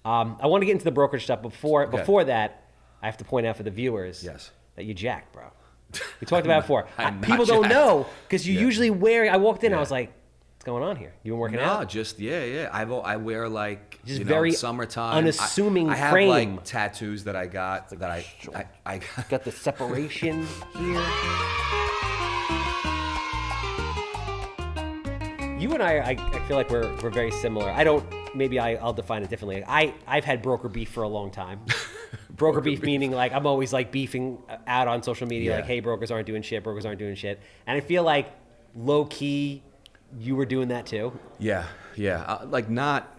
I want to get into the brokerage stuff. Before that, I have to point out for the viewers that you jacked, bro. We talked about it before. People don't know because you usually wear. I walked in, I was like, "What's going on here? You been working out?" No, just I wear like just very summertime, unassuming I have frame. like tattoos that I got I got the separation here. You and I feel like we're very similar. I'll define it differently. I've had broker beef for a long time. Broker beef meaning like I'm always like beefing out on social media, like, hey, brokers aren't doing shit. And I feel like low key, you were doing that too. Yeah. Like not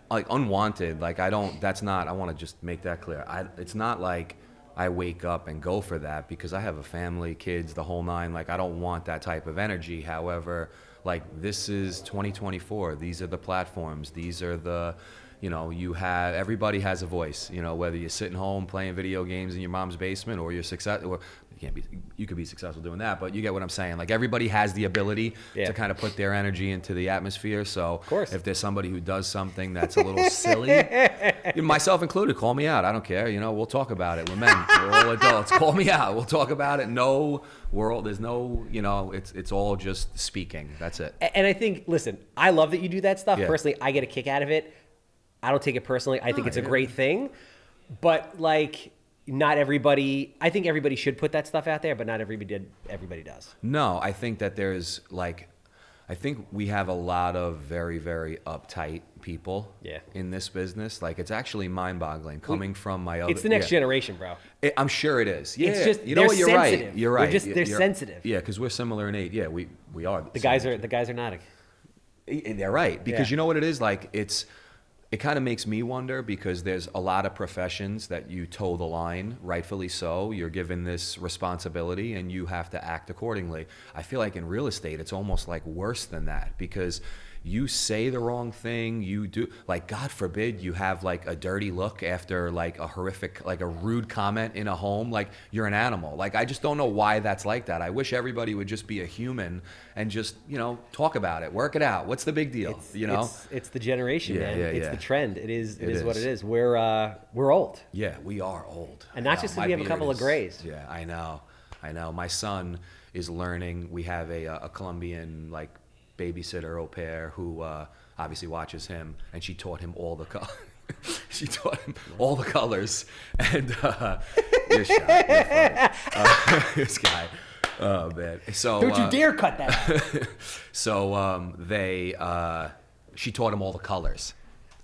like unwanted. Like I want to just make that clear. It's not like I wake up and go for that because I have a family, kids, the whole nine. Like I don't want that type of energy. However, like this is 2024. These are the platforms. These are the, everybody has a voice, whether you're sitting home playing video games in your mom's basement or you're successful, you could be successful doing that, but you get what I'm saying. Like everybody has the ability to kind of put their energy into the atmosphere. So of course, if there's somebody who does something that's a little silly, myself included, call me out. I don't care. We'll talk about it. We're men. We're all adults. Call me out. We'll talk about it. There's no, it's all just speaking. That's it. And I think, listen, I love that you do that stuff. Personally, I get a kick out of it. I don't take it personally. I think it's a great thing, but like not everybody, I think everybody should put that stuff out there, but not everybody does. No, I think that there's I think we have a lot of very, very uptight people in this business. Like it's actually mind-boggling coming from my other. It's the next generation, bro. I'm sure it is. Yeah, it's just, you're sensitive. right. You're right. They're sensitive. Yeah, because we're similar in age. Yeah, we are. The guys are not. They're right because you know what it is like. It kind of makes me wonder because there's a lot of professions that you toe the line, rightfully so. You're given this responsibility and you have to act accordingly. I feel like in real estate, it's almost like worse than that because you say the wrong thing, you do, like God forbid you have like a dirty look after like a horrific, like a rude comment in a home, like you're an animal. Like I just don't know why that's like that. I wish everybody would just be a human and just, talk about it, work it out. What's the big deal? It's the generation, man. It's the trend. It is what it is. We're old. Yeah, we are old. And not just because we have a couple of grays. Yeah, I know. My son is learning. We have a Colombian like babysitter au pair who obviously watches him, and she taught him all the colors. And you're shy. This guy. Oh man. So don't you dare cut that out. So she taught him all the colors.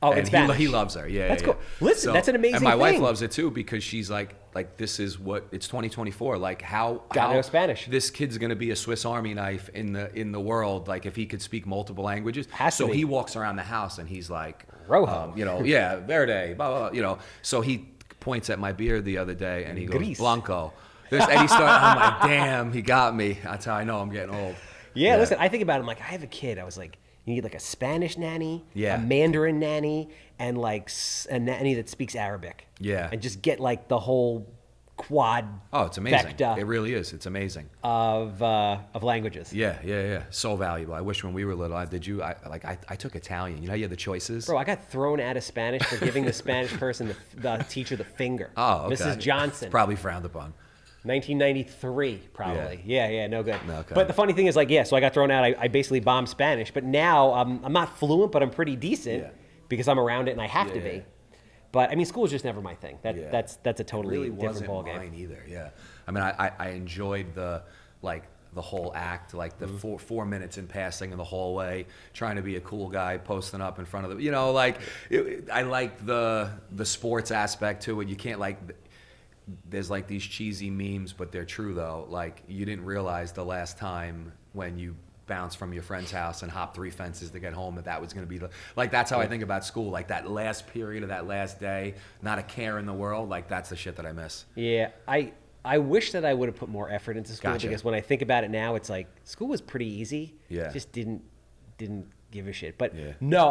Oh, and in Spanish. He loves her. Yeah, that's cool. Listen, that's an amazing thing. And my wife loves it too because she's like this is what it's 2024. Like how Spanish. This kid's gonna be a Swiss Army knife in the world. Like if he could speak multiple languages. So he walks around the house and he's like Rojo. Verde, blah, blah, blah, So he points at my beard the other day and he goes Gris. Blanco. And I'm like, damn, he got me. That's how I know I'm getting old. Yeah, listen, I think about it. I'm like, I have a kid. I was like, you need like a Spanish nanny, a Mandarin nanny, and like a nanny that speaks Arabic. Yeah. And just get like the whole quad. Oh, it's amazing. It really is. It's amazing. Of languages. Yeah. So valuable. I wish when we were little, I took Italian. You know how you had the choices? Bro, I got thrown out of Spanish for giving the Spanish person, the teacher, the finger. Oh, okay. Mrs. Johnson. It's probably frowned upon. 1993, probably. Yeah, no good. Okay. But the funny thing is, so I got thrown out. I basically bombed Spanish, but now I'm not fluent, but I'm pretty decent because I'm around it and I have to be. But I mean, school is just never my thing. That's a totally different ballgame. It really wasn't mine either. Yeah, I mean, I enjoyed the whole act, like the 4 minutes in passing in the hallway, trying to be a cool guy, posting up in front of I like the sports aspect to it. You can't there's like these cheesy memes, but they're true though. Like you didn't realize the last time when you bounced from your friend's house and hopped 3 fences to get home that was going to be that's how I think about school. Like that last period of that last day, not a care in the world. Like that's the shit that I miss. Yeah, I wish that I would have put more effort into school because when I think about it now, it's like school was pretty easy. Yeah, just didn't give a shit. But no,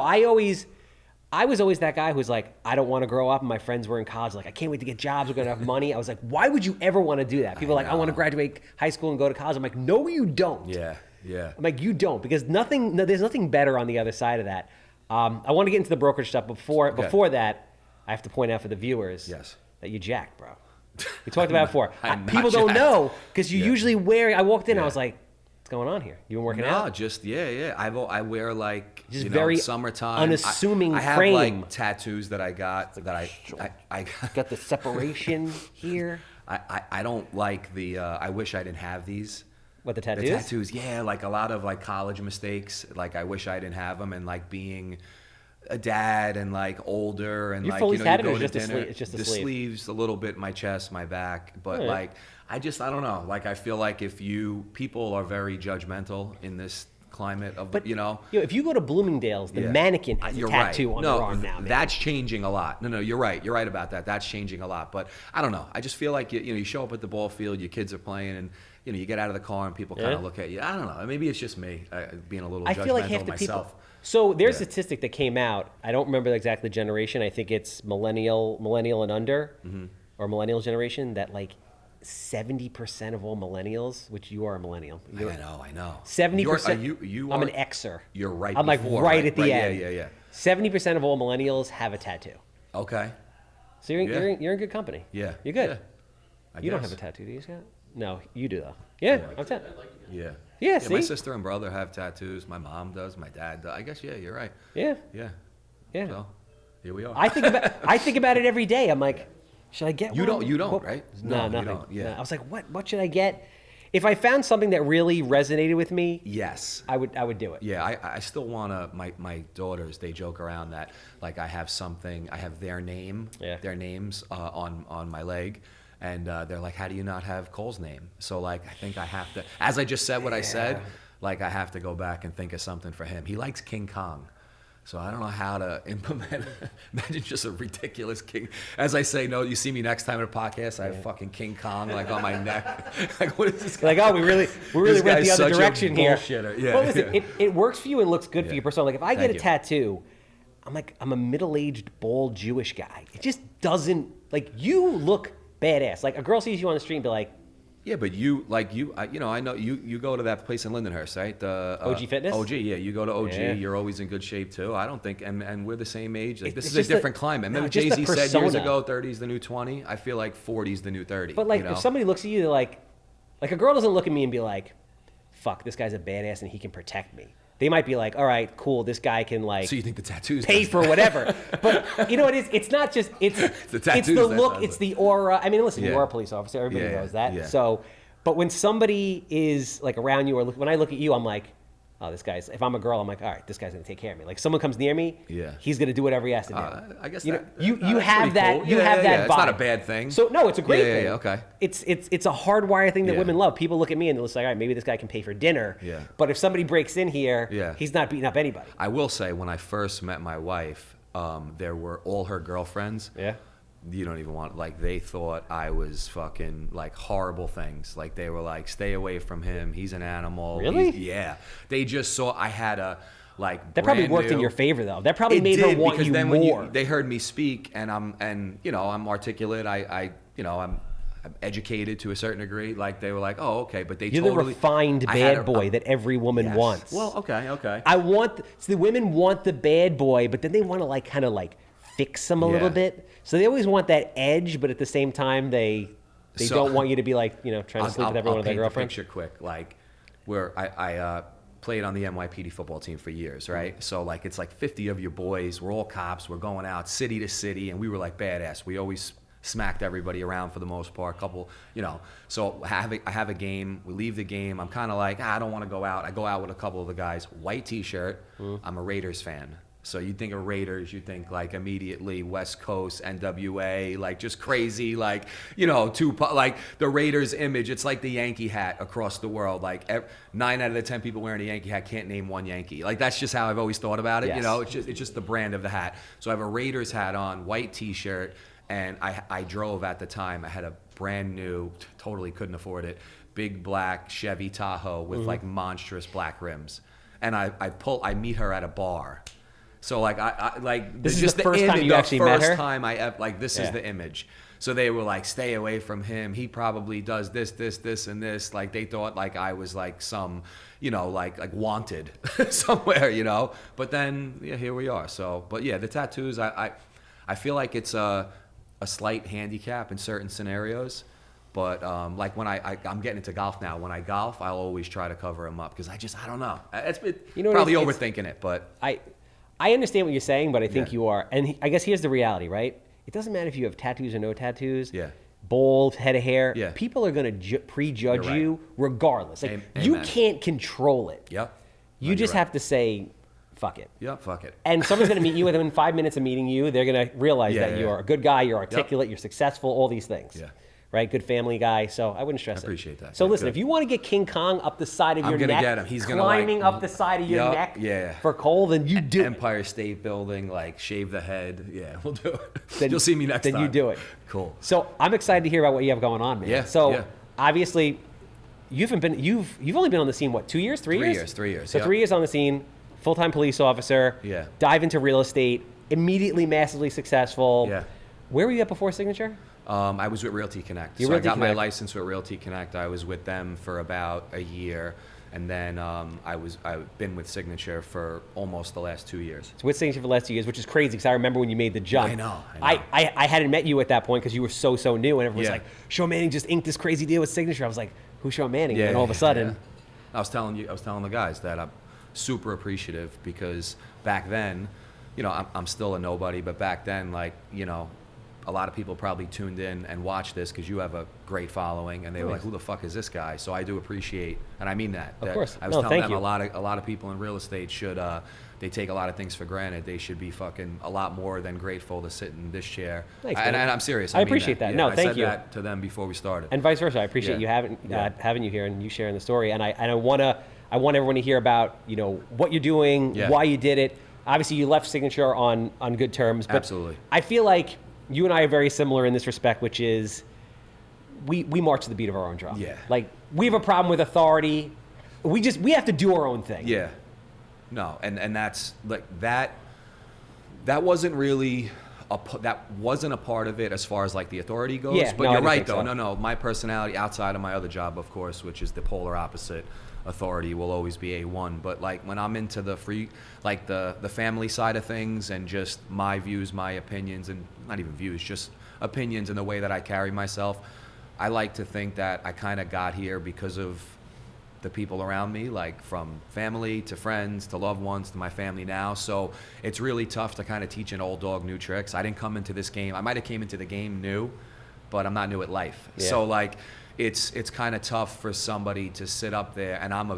I was always that guy who's like, I don't want to grow up. And my friends were in college, like, I can't wait to get jobs. We're going to have money. I was like, why would you ever want to do that? People are like, I want to graduate high school and go to college. I'm like, no, you don't. Yeah. I'm like, you don't, because there's nothing better on the other side of that. I want to get into the brokerage stuff. Before that, I have to point out for the viewers Yes. that you jacked, bro. We talked about it before. I'm People not don't jacked. know because you usually wear. I walked in, I Yeah. was like, "What's going on here? You been working No, out?" just yeah. I wear like Just very summertime unassuming I have frame. like tattoos that I got that I Got the separation here. I don't like the I wish I didn't have these. What, the The tattoos? tattoos, yeah, like a lot of like college mistakes. Like I wish I didn't have them, and like being a dad and like older and You like fully you tatted, go or to just the dinner. sleeve- it's just the the sleeve? sleeves, a little bit, my chest, my back, but Alright. like I don't know. Like I feel like people are very judgmental in this climate of But you. if you go to Bloomingdale's, the Yeah. mannequin has a You're tattoo right. on No, their arm now. Man. that's changing a lot. No, you're right. You're right about that. That's changing a lot. But I don't know. I just feel like you show up at the ball field, your kids are playing, and you get out of the car and people kind Yeah. of look at you. I don't know. Maybe it's just me being a little I judgmental feel like half the myself. people. So there's Yeah. a statistic that came out. I don't remember the exact generation. I think it's millennial and under, Mm-hmm. or millennial generation. That like 70% of all millennials, which you are a millennial. I know. 70%. You I'm are, an Xer. You're right. I'm like before, right at the end. Yeah. 70% of all millennials have a tattoo. Okay. So you're Yeah. you're in good company. Yeah. You're good. Yeah. I You don't guess. have a tattoo, do you, Scott? No, you do though. Yeah, I'm tattooed. Yeah. Yeah, My see? sister and brother have tattoos. My mom does. My dad does. I guess. Yeah. You're right. Yeah, Yeah. yeah. So here we are. I think about it every day. I'm like, should I get You one? don't, What- right? No, No, you nothing. don't, yeah. No. I was like, what should I get? If I found something that really resonated with me, Yes. I would do it. Yeah, I still want to, my daughters, they joke around that, like I have their name, Yeah. their names on my leg. And they're like, how do you not have Cole's name? So like, I think I have to, as I just said what I said, like I have to go back and think of something for him. He likes King Kong. So I don't know how to implement. Imagine just a ridiculous king. As I say, no, you see me next time in a podcast, I have fucking King Kong like on my neck. Like, what is this guy? Like, oh, we really This went the guy's other such a direction here. bullshitter. Yeah, But listen, yeah. it works for you and looks good for Yeah. your persona. Like if I get Thank a you. tattoo, I'm a middle-aged bald Jewish guy. It just doesn't like you look badass. Like a girl sees you on the street and be like, Yeah, but I know you go to that place in Lindenhurst, right? The OG Fitness? OG, yeah. You go to OG, Yeah. you're always in good shape too. I don't think, and we're the same age. Like, this It's is a just different the- climate. no, Remember just the Jay-Z said years persona. ago, 30 is the new 20. I feel like 40 is the new 30. but like you know? if somebody looks at you, they're like a girl doesn't look at me and be like, fuck, this guy's a badass and he can protect me. They might be like, all right, cool, this guy can like So you think the tattoos pay does for that? whatever. But you know what it is? It's not just it's The it's tattoos the that look, does it's it. the aura. I mean, listen, you Yeah. are a police officer, everybody Yeah, knows that. yeah. So but when somebody is like around you or when I look at you, I'm like, oh, this guy's if I'm a girl, I'm like, all right, this guy's gonna take care of me. Like someone comes near me, Yeah. he's gonna do whatever he has to do. I guess you know, that- you that's have pretty that cool. you Yeah, have yeah, that yeah. vibe. It's not a bad thing. So no, it's a great Yeah, yeah, thing. yeah, okay. It's a hardwired thing that Yeah. women love. People look at me and they're like, all right, maybe this guy can pay for dinner. Yeah. But if somebody breaks in here, Yeah. he's not beating up anybody. I will say, when I first met my wife, there were all her girlfriends. Yeah. You don't even want, like, they thought I was fucking, like, horrible things. Like, they were like, stay away from him. He's an animal. Really? Yeah. They just saw I had a, like, That probably brand worked in new- your favor, though. That probably It made her did, want because you then more. when they heard me speak, and I'm articulate. I'm educated to a certain degree. Like, they were like, oh, okay. But they You're totally, the refined I had bad boy that every woman yes. wants. Well, okay. So the women want the bad boy, but then they want to like kind of like fix him a little Yeah. bit. So they always want that edge, but at the same time they So- don't want you to be like, you know, trying to sleep with every one of their paint the girlfriends. picture quick. Like, where I played on the NYPD football team for years, right? So like, it's like 50 of your boys. We're all cops. We're going out city to city, and we were like badass. We always smacked everybody around for the most part. Couple, So I have a game. We leave the game. I'm kind of like, I don't want to go out. I go out with a couple of the guys. White T-shirt. I'm a Raiders fan. So you think of Raiders, you think like immediately West Coast, NWA, like just crazy, like, like the Raiders image. It's like the Yankee hat across the world. Like 9 out of the 10 people wearing a Yankee hat can't name one Yankee. Like that's just how I've always thought about it. Yes. It's just the brand of the hat. So I have a Raiders hat on, white T-shirt, and I drove at the time. I had a brand new, totally couldn't afford it, big black Chevy Tahoe with like monstrous black rims. And I meet her at a bar. So like This is just the first time you actually met her? first time I ever, like, this is Yeah. the image. So they were like, stay away from him. He probably does this, and this. Like they thought like I was like some, like wanted somewhere, But then, yeah, here we are. So, but yeah, the tattoos, I feel like it's a slight handicap in certain scenarios. But like when I'm getting into golf now. When I golf, I'll always try to cover them up because I don't know. It's probably overthinking it, but I understand what you're saying, but I think you are. And I guess here's the reality, right? It doesn't matter if you have tattoos or no tattoos. Yeah. Bald, head of hair. Yeah. People are going to prejudge Right. you regardless. Like, you Amen. can't control it. Yep. You just have to say, fuck it. Yep, fuck it. And someone's going to meet you within 5 minutes of meeting you. They're going to realize that you're a good guy, you're articulate, you're successful, all these things. Yeah. Right? Good family guy. So I wouldn't stress it. I appreciate that. So Yeah, listen, good. if you want to get King Kong up the side of your I'm gonna neck, get him. He's gonna climbing up the side of your neck for Cole, then you do it. Empire State Building, like shave the head. Yeah, we'll do it. Then, You'll see me next time. Then you do it. Cool. So I'm excited to hear about what you have going on, man. Yeah. So obviously, you've only been on the scene, what, 2 years, 3 years? 3 years. So 3 years on the scene, full-time police officer. Yeah. Dive into real estate, immediately massively successful. Yeah. Where were you at before Signature? I was with Realty Connect. You So I Realty got my Connect. license with Realty Connect. I was with them for about a year, and then I've been with Signature for almost the last 2 years. So with Signature for the last 2 years, which is crazy because I remember when you made the jump. I know. I hadn't met you at that point because you were so new, and everyone was Yeah. like, Sean Manning just inked this crazy deal with Signature. I was like, who's Sean Manning? Yeah, and all of a sudden, yeah. I was telling the guys that I'm super appreciative because back then, I'm still a nobody, but back then, like, a lot of people probably tuned in and watched this because you have a great following, and they were like, "Who the fuck is this guy?" So I do appreciate, and I mean that. Of course. I was No, telling thank them you. a lot of people in real estate should they take a lot of things for granted. They should be fucking a lot more than grateful to sit in this chair. Thanks, and man. I'm serious. I mean appreciate that. Yeah, No, I thank said you. that to them before we started. and vice versa. I appreciate you having you here and you sharing the story. And I want everyone to hear about what you're doing, why you did it. Obviously, you left Signature on good terms. But Absolutely. I feel like you and I are very similar in this respect, which is we march to the beat of our own drum. Yeah. Like, we have a problem with authority. We have to do our own thing. Yeah. No, and that's like that wasn't really that wasn't a part of it as far as like the authority goes. Yeah, but no, I you're didn't right think though. so. No, my personality outside of my other job, of course, which is the polar opposite, authority will always be A1. But like when I'm into the the family side of things and just my views, my opinions, and not even views, just opinions and the way that I carry myself, I like to think that I kind of got here because of the people around me, like from family to friends to loved ones to my family now. So it's really tough to kind of teach an old dog new tricks. I didn't come into this game. I might have came into the game new, but I'm not new at life. Yeah. So like it's kind of tough for somebody to sit up there, and I'm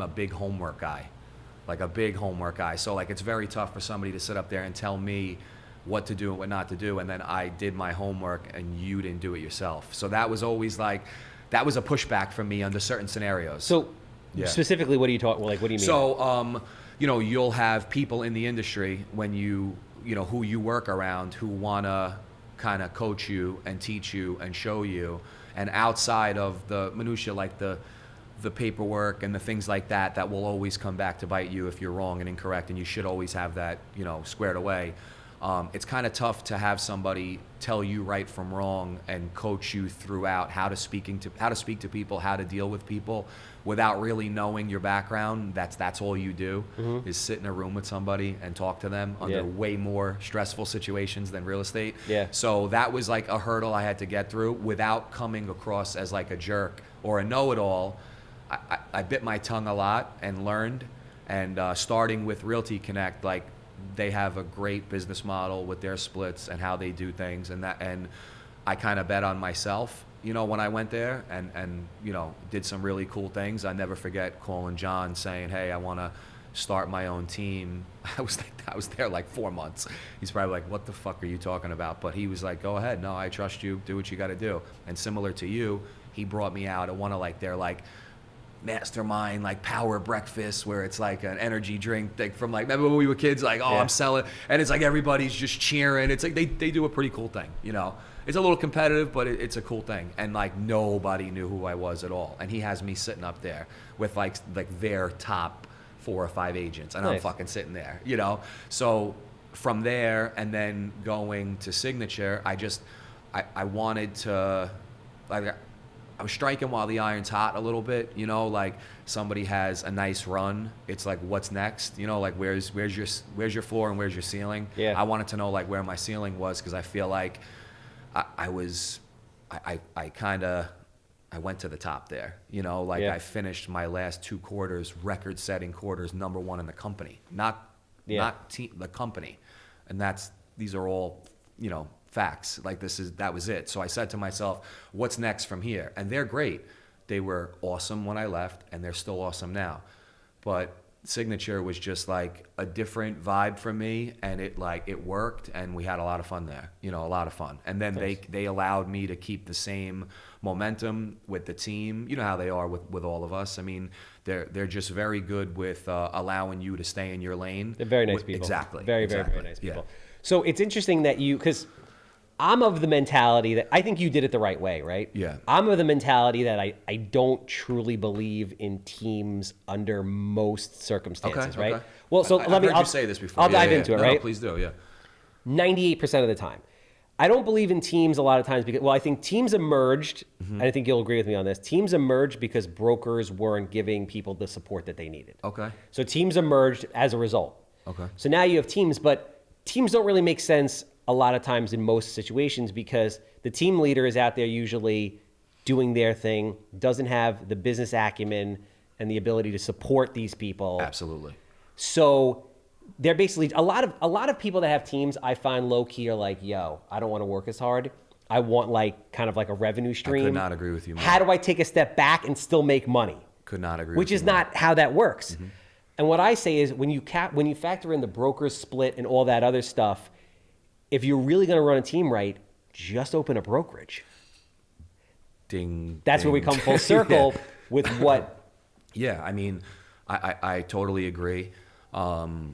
a big homework guy. Like a big homework guy. So like it's very tough for somebody to sit up there and tell me what to do and what not to do, and then I did my homework and you didn't do it yourself. So that was always like that was a pushback from me under certain scenarios. So specifically, what do you talk? Like, what do you mean? So, you'll have people in the industry when who you work around who want to kind of coach you and teach you and show you. And outside of the minutia, like the paperwork and the things like that, that will always come back to bite you if you're wrong and incorrect, and you should always have that, squared away. It's kind of tough to have somebody tell you right from wrong and coach you throughout how to speak to people, how to deal with people, without really knowing your background. That's all you do is sit in a room with somebody and talk to them under way more stressful situations than real estate. Yeah. So that was like a hurdle I had to get through without coming across as like a jerk or a know-it-all. I bit my tongue a lot and learned, and starting with Realty Connect, like, they have a great business model with their splits and how they do things, and I kind of bet on myself, when I went there and did some really cool things. I never forget calling John saying, "Hey, I want to start my own team." I was there like 4 months. He's probably like, "What the fuck are you talking about?" But he was like, "Go ahead. No, I trust you. Do what you got to do." And similar to you, he brought me out at one of their mastermind power breakfast where it's like an energy drink from remember when we were kids, I'm selling, and it's like everybody's just cheering. It's like they do a pretty cool thing, it's a little competitive, but it's a cool thing. And nobody knew who I was at all, and he has me sitting up there with their top 4 or 5 agents, and Nice. I'm fucking sitting there, so from there and then going to Signature, I wanted to I was striking while the iron's hot a little bit, you know, like somebody has a nice run. It's like, what's next? You know, like where's your floor and where's your ceiling? Yeah. I wanted to know like where my ceiling was, because I feel like I went to the top there, you know, like I finished my last 2 quarters, record-setting quarters, #1 in the company, not the company, and these are all, you know, facts. Like that was it. So I said to myself, what's next from here? And they're great. They were awesome when I left, and they're still awesome now. But Signature was just like a different vibe for me, and it worked, and we had a lot of fun there, you know, a lot of fun. And then they allowed me to keep the same momentum with the team. You know how they are with all of us. I mean, they're just very good with allowing you to stay in your lane. They're very nice people. Exactly. Very nice people. Yeah. So it's interesting that because I'm of the mentality that I think you did it the right way, right? Yeah. I'm of the mentality that I don't truly believe in teams under most circumstances, right? Okay. Well, so I've heard you say this before. I'll dive into it, right? No, please do, yeah. 98% of the time. I don't believe in teams a lot of times because, well, I think teams emerged, and I think you'll agree with me on this, teams emerged because brokers weren't giving people the support that they needed. Okay. So teams emerged as a result. Okay. So now you have teams, but teams don't really make sense a lot of times in most situations because the team leader is out there usually doing their thing, doesn't have the business acumen and the ability to support these people. Absolutely. So they're basically a lot of people that have teams I find low key are like, yo, I don't want to work as hard. I want like kind of like a revenue stream. I could not agree with you more. How do I take a step back and still make money? Could not agree Which with you is more. not how that works. Mm-hmm. And what I say is when you factor in the brokers split and all that other stuff, if you're really going to run a team right, just open a brokerage. Ding. That's where we come full circle with what. Yeah, I mean, I totally agree.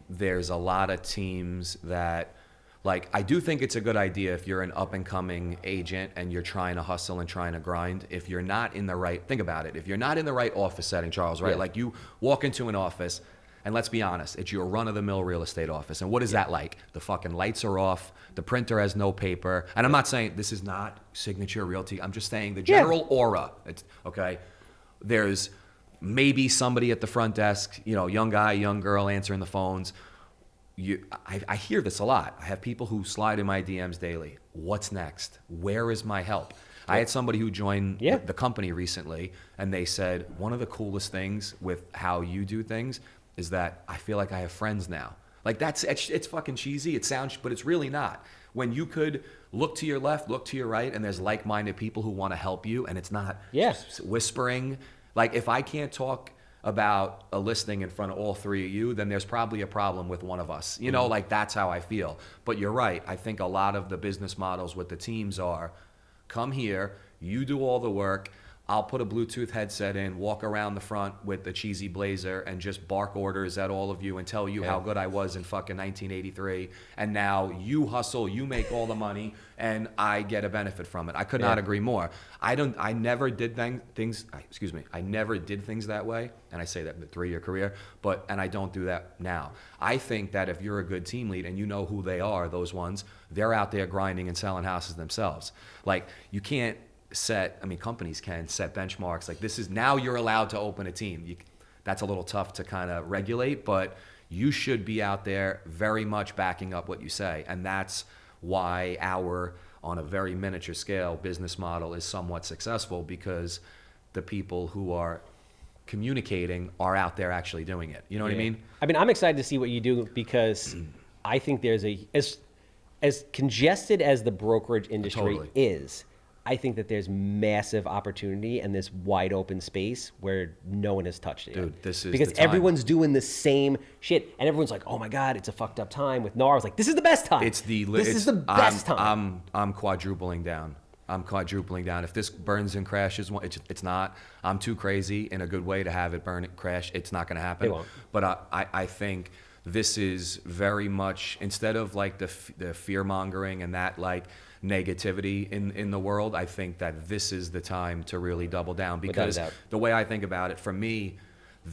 There's a lot of teams that, like, I do think it's a good idea if you're an up-and-coming agent and you're trying to hustle and trying to grind. If you're not in the right, think about it. If you're not in the right office setting, Charles, right? Yeah. Like you walk into an office, and let's be honest, it's your run-of-the-mill real estate office. And what is that like? The fucking lights are off. The printer has no paper. And I'm not saying this is not Signature Realty. I'm just saying the general aura. It's, okay? There's maybe somebody at the front desk, you know, young guy, young girl answering the phones. I hear this a lot. I have people who slide in my DMs daily. What's next? Where is my help? I had somebody who joined the company recently, and they said, one of the coolest things with how you do things is that I feel like I have friends now. Like it's fucking cheesy. It sounds, but it's really not. When you could look to your left, look to your right, and there's like-minded people who want to help you, and it's not whispering. Like if I can't talk about a listing in front of all three of you, then there's probably a problem with one of us. You know, like that's how I feel. But you're right. I think a lot of the business models with the teams are, come here, you do all the work. I'll put a Bluetooth headset in, walk around the front with the cheesy blazer and just bark orders at all of you and tell you how good I was in fucking 1983. And now you hustle, you make all the money, and I get a benefit from it. I could not agree more. I never did things that way. And I say that in the 3-year career, and I don't do that now. I think that if you're a good team lead and you know who they are, those ones, they're out there grinding and selling houses themselves. Like you can't companies can set benchmarks. Like this is, now you're allowed to open a team. That's a little tough to kind of regulate, but you should be out there very much backing up what you say. And that's why our, on a very miniature scale, business model is somewhat successful, because the people who are communicating are out there actually doing it. You know what I mean? I mean, I'm excited to see what you do, because I think there's as congested as the brokerage industry is, I think that there's massive opportunity and this wide open space where no one has touched it yet. Dude, this is because the time. Everyone's doing the same shit, and everyone's like, "Oh my God, it's a fucked up time." With NAR, I was like, "This is the best time. This is the best time." I'm quadrupling down. If this burns and crashes, it's not. I'm too crazy in a good way to have it burn and crash. It's not going to happen. It won't. But I think this is very much, instead of like the fear mongering and that like negativity in the world, I think that this is the time to really double down, because the way I think about it, for me,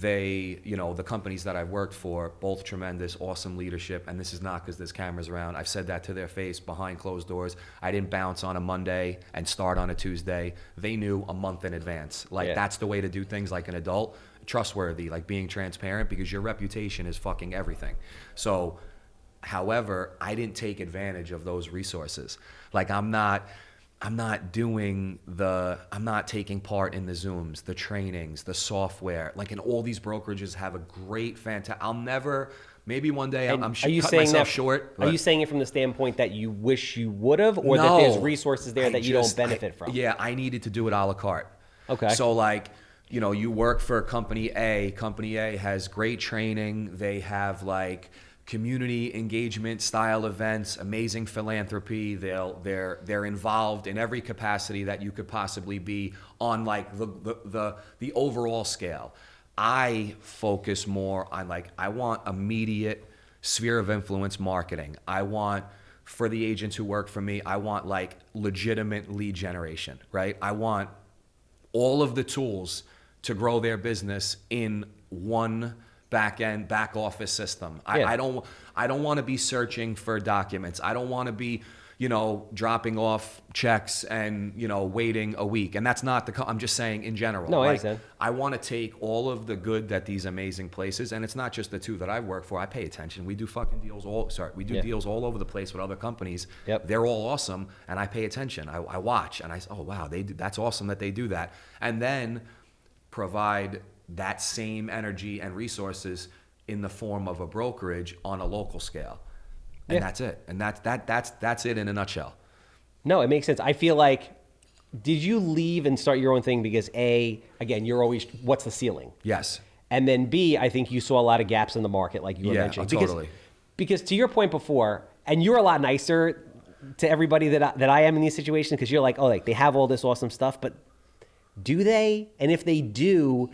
they, you know, the companies that I've worked for, both tremendous, awesome leadership. And this is not because there's cameras around. I've said that to their face behind closed doors. I didn't bounce on a Monday and start on a Tuesday. They knew a month in advance. Like, that's the way to do things like an adult. Trustworthy, like being transparent, because your reputation is fucking everything. So, however, I didn't take advantage of those resources. Like, I'm not taking part in the Zooms, the trainings, the software. Like, and all these brokerages have a great, fantastic. I'll never. Maybe one day I'm cutting myself short. Are you saying it from the standpoint that you wish you would have, or that there's resources there that you don't benefit from? Yeah, I needed to do it a la carte. Okay. So, like, you know, you work for Company A. Company A has great training. They have, like, community engagement style events, amazing philanthropy. They're involved in every capacity that you could possibly be on, like, the overall scale. I focus more on, like, I want immediate sphere of influence marketing. I want, for the agents who work for me, I want, like, legitimate lead generation, right? I want all of the tools to grow their business in one back office system. I don't want to be searching for documents. I don't want to be, you know, dropping off checks and, you know, waiting a week. And that's not I'm just saying in general. No, like, I understand. I want to take all of the good that these amazing places, and it's not just the two that I work for. I pay attention. We do fucking deals deals all over the place with other companies. Yep. They're all awesome, and I pay attention. I watch, and I say, oh wow, that's awesome that they do that. And then provide that same energy and resources in the form of a brokerage on a local scale. And that's it. And that's it in a nutshell. No, it makes sense. I feel like, did you leave and start your own thing because A, again, you're always, what's the ceiling? Yes. And then B, I think you saw a lot of gaps in the market, like you were mentioning. Totally. Because to your point before, and you're a lot nicer to everybody that I am in these situations, because you're like, oh, like, they have all this awesome stuff, but do they? And if they do,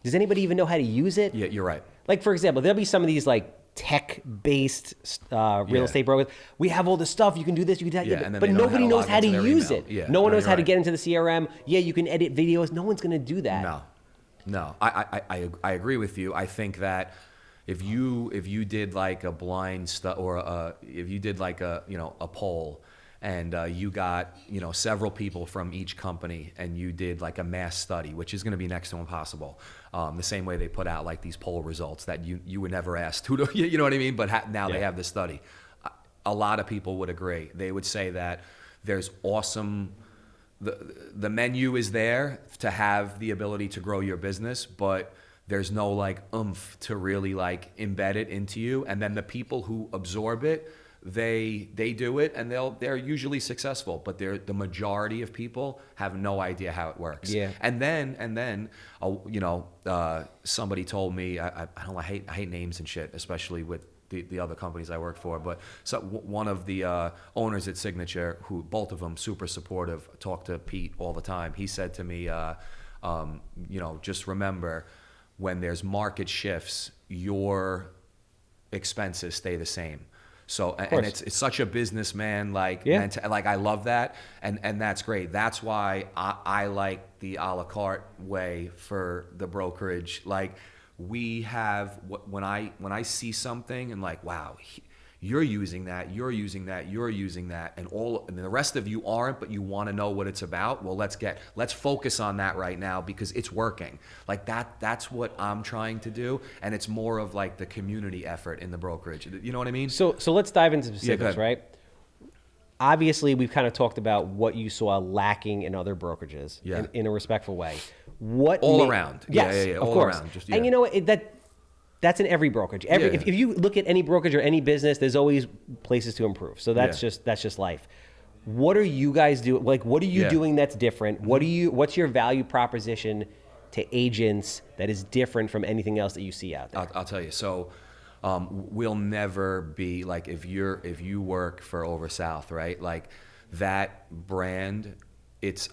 does anybody even know how to use it? Yeah, you're right. Like, for example, there'll be some of these, like, tech-based real estate brokers. We have all this stuff. You can do this, you can do that. And but nobody knows how to use it. Yeah, no one knows how to get into the CRM. Yeah, you can edit videos. No one's going to do that. No. I agree with you. I think that if you did like a blind or if you did like a poll, and you got several people from each company, and you did like a mass study, which is going to be next to impossible. The same way they put out like these poll results that you were never asked who to, you know what I mean? But now they have this study. A lot of people would agree. They would say that there's awesome. The menu is there to have the ability to grow your business, but there's no like oomph to really like embed it into you. And then the people who absorb it, they do it, and they're usually successful, but the majority of people have no idea how it works. Yeah. And then somebody told me, I hate names and shit, especially with the other companies I work for, but one of the owners at Signature, who both of them super supportive, talk to Pete all the time. He said to me, just remember, when there's market shifts, your expenses stay the same. So, and it's such a businessman like I love that, and that's great. That's why I like the a la carte way for the brokerage. Like, we have, when I see something and like, wow, you're using that, and the rest of you aren't, but you want to know what it's about. Well, let's focus on that right now, because it's working. Like that's what I'm trying to do, and it's more of like the community effort in the brokerage. You know what I mean? So let's dive into specifics, right? Obviously, we've kind of talked about what you saw lacking in other brokerages in a respectful way. Around. Yes, yeah, of all course. around. And you know what? That's in every brokerage. If you look at any brokerage or any business, there's always places to improve. So that's just life. What are you guys doing? Like, what are you doing that's different? What's your value proposition to agents that is different from anything else that you see out there? I'll tell you. So we'll never be like, if you work for Oversouth, right? Like, that brand,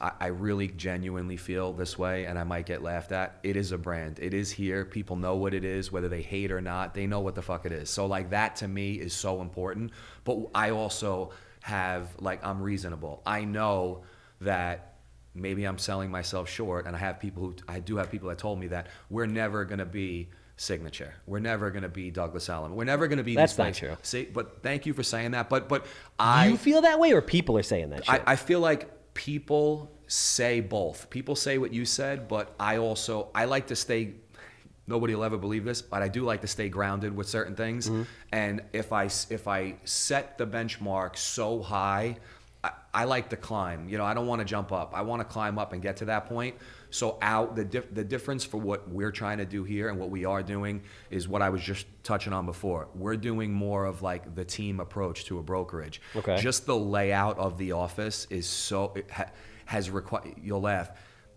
I really genuinely feel this way, and I might get laughed at. It is a brand. It is here. People know what it is, whether they hate or not. They know what the fuck it is. So like, that to me is so important. But I also have, like, I'm reasonable. I know that maybe I'm selling myself short, and I do have people that told me that we're never going to be Signature. We're never going to be Douglas Elliman. We're never going to be That's these not places. true. But thank you for saying that. But you feel that way, or people are saying that shit? I feel like people say both. People say what you said, but I like to stay. Nobody will ever believe this, but I do like to stay grounded with certain things. Mm-hmm. And if I set the benchmark so high, I like to climb. I don't want to jump up. I want to climb up and get to that point. So the difference for what we're trying to do here and what we are doing is what I was just touching on before. We're doing more of like the team approach to a brokerage. Okay. Just the layout of the office is has required. You'll laugh.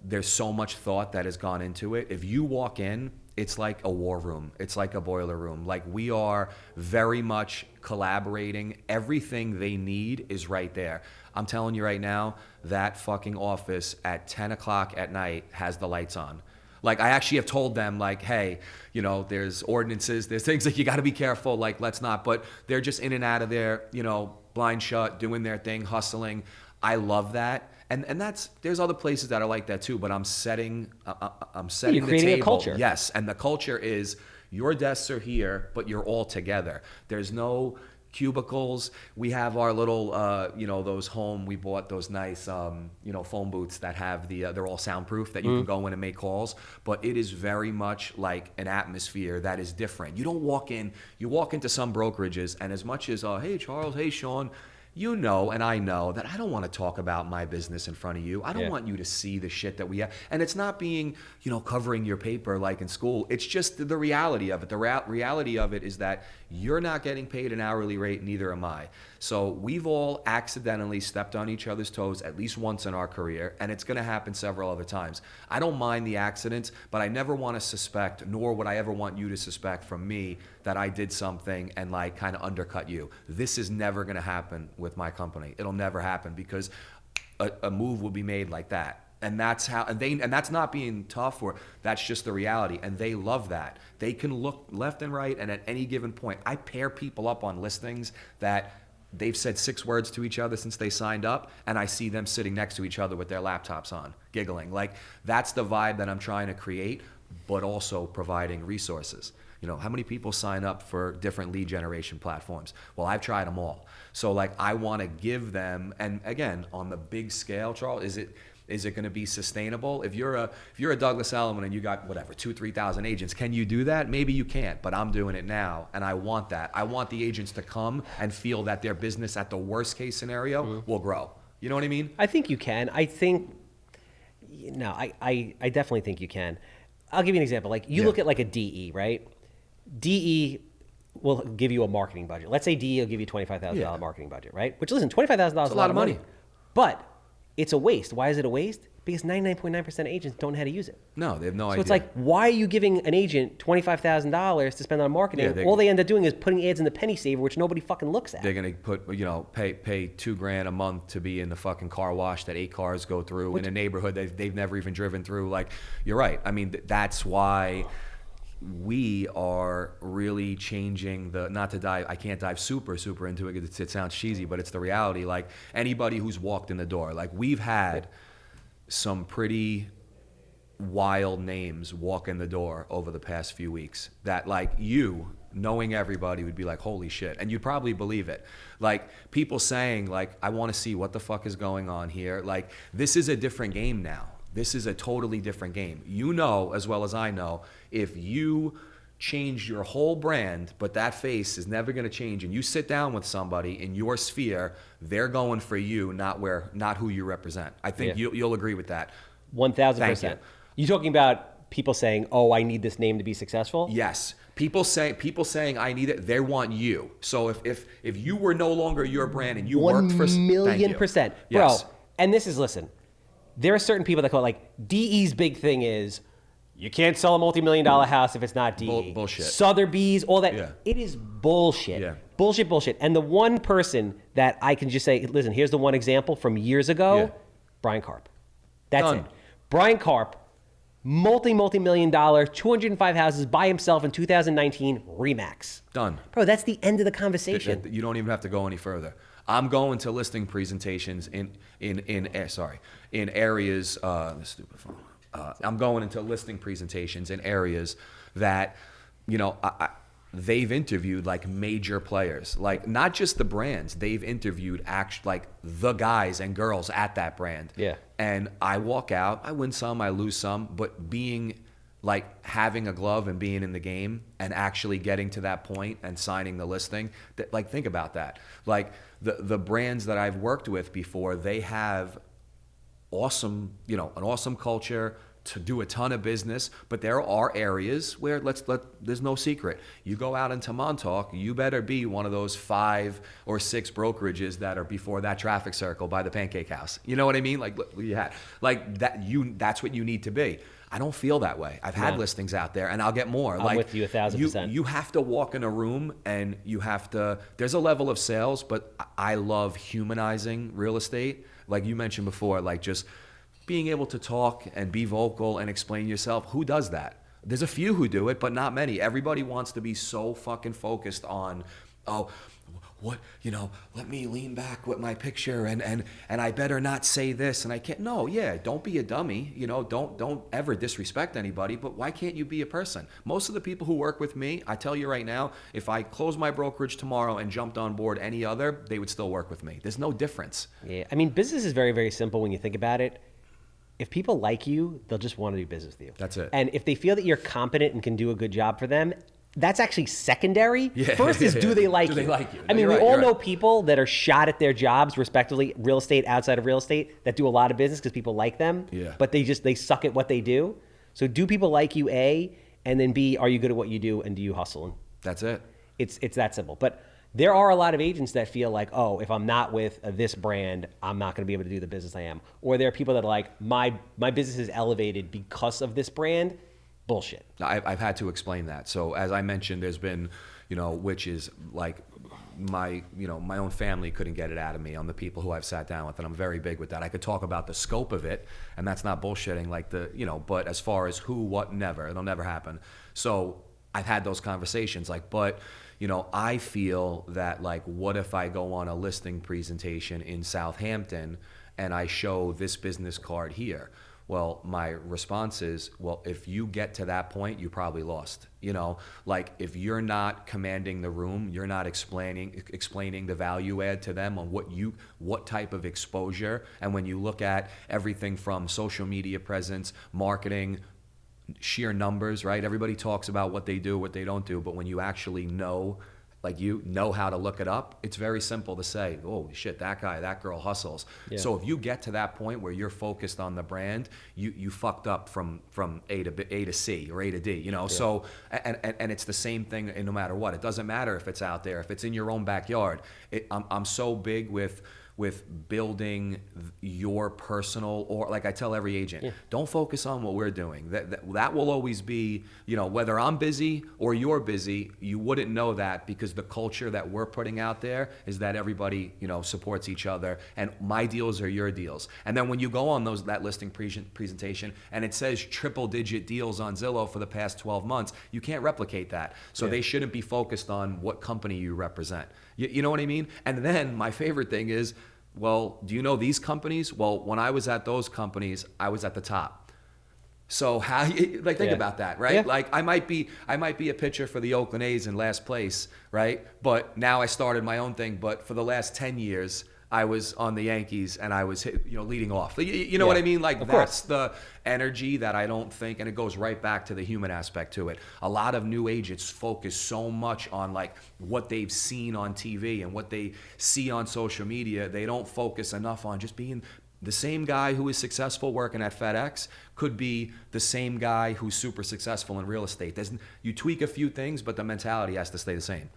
There's so much thought that has gone into it. If you walk in, it's like a war room. It's like a boiler room. Like, we are very much collaborating. Everything they need is right there. I'm telling you right now, that fucking office at 10 o'clock at night has the lights on. Like, I actually have told them, like, hey, there's ordinances, there's things that you got to be careful, like, let's not. But they're just in and out of there, blind shut, doing their thing, hustling. I love that. And there's other places that are like that too, but I'm setting You're the table. A culture. Yes, and the culture is your desks are here, but you're all together. There's no cubicles. We have our little, we bought those nice, phone booths that have they're all soundproof that you can go in and make calls. But it is very much like an atmosphere that is different. You don't walk in, you walk into some brokerages, and as much as, hey, Charles, hey, Sean, and I know that I don't want to talk about my business in front of you. I don't want you to see the shit that we have. And it's not being, covering your paper like in school. It's just the reality of it. The reality of it is that you're not getting paid an hourly rate, neither am I. So we've all accidentally stepped on each other's toes at least once in our career, and it's going to happen several other times. I don't mind the accidents, but I never want to suspect, nor would I ever want you to suspect from me that I did something and like kind of undercut you. This is never going to happen with my company. It'll never happen because a move will be made like that. And that's how, and that's not being tough, or that's just the reality. And they love that. They can look left and right, and at any given point, I pair people up on listings that they've said 6 words to each other since they signed up, and I see them sitting next to each other with their laptops on, giggling. Like, that's the vibe that I'm trying to create, but also providing resources. How many people sign up for different lead generation platforms? Well, I've tried them all. So like, I want to give them, and again, on the big scale, Charles, is it going to be sustainable? If you're a Douglas Elliman and you got whatever 2,000-3,000 agents, can you do that? Maybe you can't, but I'm doing it now, and I want that. I want the agents to come and feel that their business, at the worst case scenario, will grow. You know what I mean? I think you can. I definitely think you can. I'll give you an example. Like, you look at like a DE, right? DE will give you a marketing budget. Let's say DE will give you $25,000 marketing budget, right? Which, listen, $25,000 is a lot of money. But it's a waste. Why is it a waste? Because 99.9% of agents don't know how to use it. No, they have no idea. So it's like, why are you giving an agent $25,000 to spend on marketing? All they end up doing is putting ads in the penny saver, which nobody fucking looks at. They're going to put, pay $2,000 a month to be in the fucking car wash that 8 cars go through in a neighborhood that they've never even driven through. Like, you're right. I mean, that's why we are really changing I can't dive super into it because it sounds cheesy, but it's the reality. Like, anybody who's walked in the door, like, we've had some pretty wild names walk in the door over the past few weeks that, like, knowing everybody would be like, holy shit. And you'd probably believe it. Like, people saying, like, I want to see what the fuck is going on here. Like, this is a different game now. This is a totally different game. As well as I know, if you change your whole brand, but that face is never going to change, and you sit down with somebody in your sphere, they're going for you, not who you represent. I think you'll agree with that. 1,000%. You talking about people saying, "Oh, I need this name to be successful"? Yes. People saying I need it. They want you. So if you were no longer your brand and you worked for 1,000,000%, bro. Yes. And this is, listen. There are certain people that call it, like, DE's big thing is you can't sell a multi-million-dollar house if it's not DE. Bullshit. Sotheby's, all that. Yeah. It is bullshit. Yeah. Bullshit. And the one person that I can just say, listen, here's the one example from years ago, Brian Karp. That's it. Brian Karp, multi-million dollar, 205 houses by himself in 2019, Remax. Done. Bro, that's the end of the conversation. You don't even have to go any further. I'm going to listing presentations in areas. This stupid phone. I'm going into listing presentations in areas that, they've interviewed like major players, like not just the brands. They've interviewed like the guys and girls at that brand. Yeah. And I walk out, I win some, I lose some, but having a glove and being in the game and actually getting to that point and signing the listing, think about that. Like the brands that I've worked with before, they have awesome, an awesome culture to do a ton of business, but there are areas where there's no secret. You go out into Montauk, you better be one of those 5 or 6 brokerages that are before that traffic circle by the Pancake House. You know what I mean? Like you had, that's what you need to be. I don't feel that way. I've had listings out there, and I'll get more. I'm with you 1,000%. You have to walk in a room, and there's a level of sales, but I love humanizing real estate. Like you mentioned before, like just being able to talk and be vocal and explain yourself. Who does that? There's a few who do it, but not many. Everybody wants to be so fucking focused on, let me lean back with my picture and I better not say this and I can't. No, yeah, don't be a dummy. Don't ever disrespect anybody, but why can't you be a person? Most of the people who work with me, I tell you right now, if I closed my brokerage tomorrow and jumped on board any other, they would still work with me. There's no difference. Yeah, I mean, business is very, very simple when you think about it. If people like you, they'll just want to do business with you. That's it. And if they feel that you're competent and can do a good job for them, that's actually secondary. Yeah. First is, do they like you? Do they like you? I mean, we all know people that are shot at their jobs, respectively, real estate, outside of real estate, that do a lot of business because people like them. Yeah. But they suck at what they do. So do people like you, A, and then B, are you good at what you do, and do you hustle? That's it. It's that simple. But there are a lot of agents that feel like, oh, if I'm not with this brand, I'm not going to be able to do the business I am. Or there are people that are like, my business is elevated because of this brand. Bullshit. I've had to explain that. So as I mentioned, there's been, which is like my own family couldn't get it out of me on the people who I've sat down with, and I'm very big with that. I could talk about the scope of it, and that's not bullshitting, like but as far as who, what, never, it'll never happen. So I've had those conversations, I feel that, what if I go on a listing presentation in Southampton and I show this business card here? Well, my response is, well, if you get to that point, you probably lost. If you're not commanding the room, you're not explaining the value add to them on what type of exposure. And when you look at everything from social media presence, marketing, sheer numbers, right? Everybody talks about what they do, what they don't do, but when you actually know how to look it up, it's very simple to say, oh shit, that guy, that girl hustles. Yeah. So if you get to that point where you're focused on the brand, you fucked up from A to C or A to D, Yeah. So and it's the same thing no matter what. It doesn't matter if it's out there, if it's in your own backyard. I'm so big with building your personal, or like I tell every agent, don't focus on what we're doing. That will always be, whether I'm busy or you're busy, you wouldn't know that because the culture that we're putting out there is that everybody, supports each other, and my deals are your deals. And then when you go on that listing presentation and it says triple-digit deals on Zillow for the past 12 months, you can't replicate that. So they shouldn't be focused on what company you represent. You know what I mean? And then my favorite thing is, well, do you know these companies? Well, when I was at those companies, I was at the top. So how think about that, right? Yeah. I might be a pitcher for the Oakland A's in last place, right? But now I started my own thing. But for the last 10 years, I was on the Yankees and I was leading off. You know what I mean? That's the energy that I don't think, and it goes right back to the human aspect to it. A lot of new agents focus so much on what they've seen on TV and what they see on social media. They don't focus enough on just being the same guy who is successful working at FedEx could be the same guy who's super successful in real estate. You tweak a few things, but the mentality has to stay the same.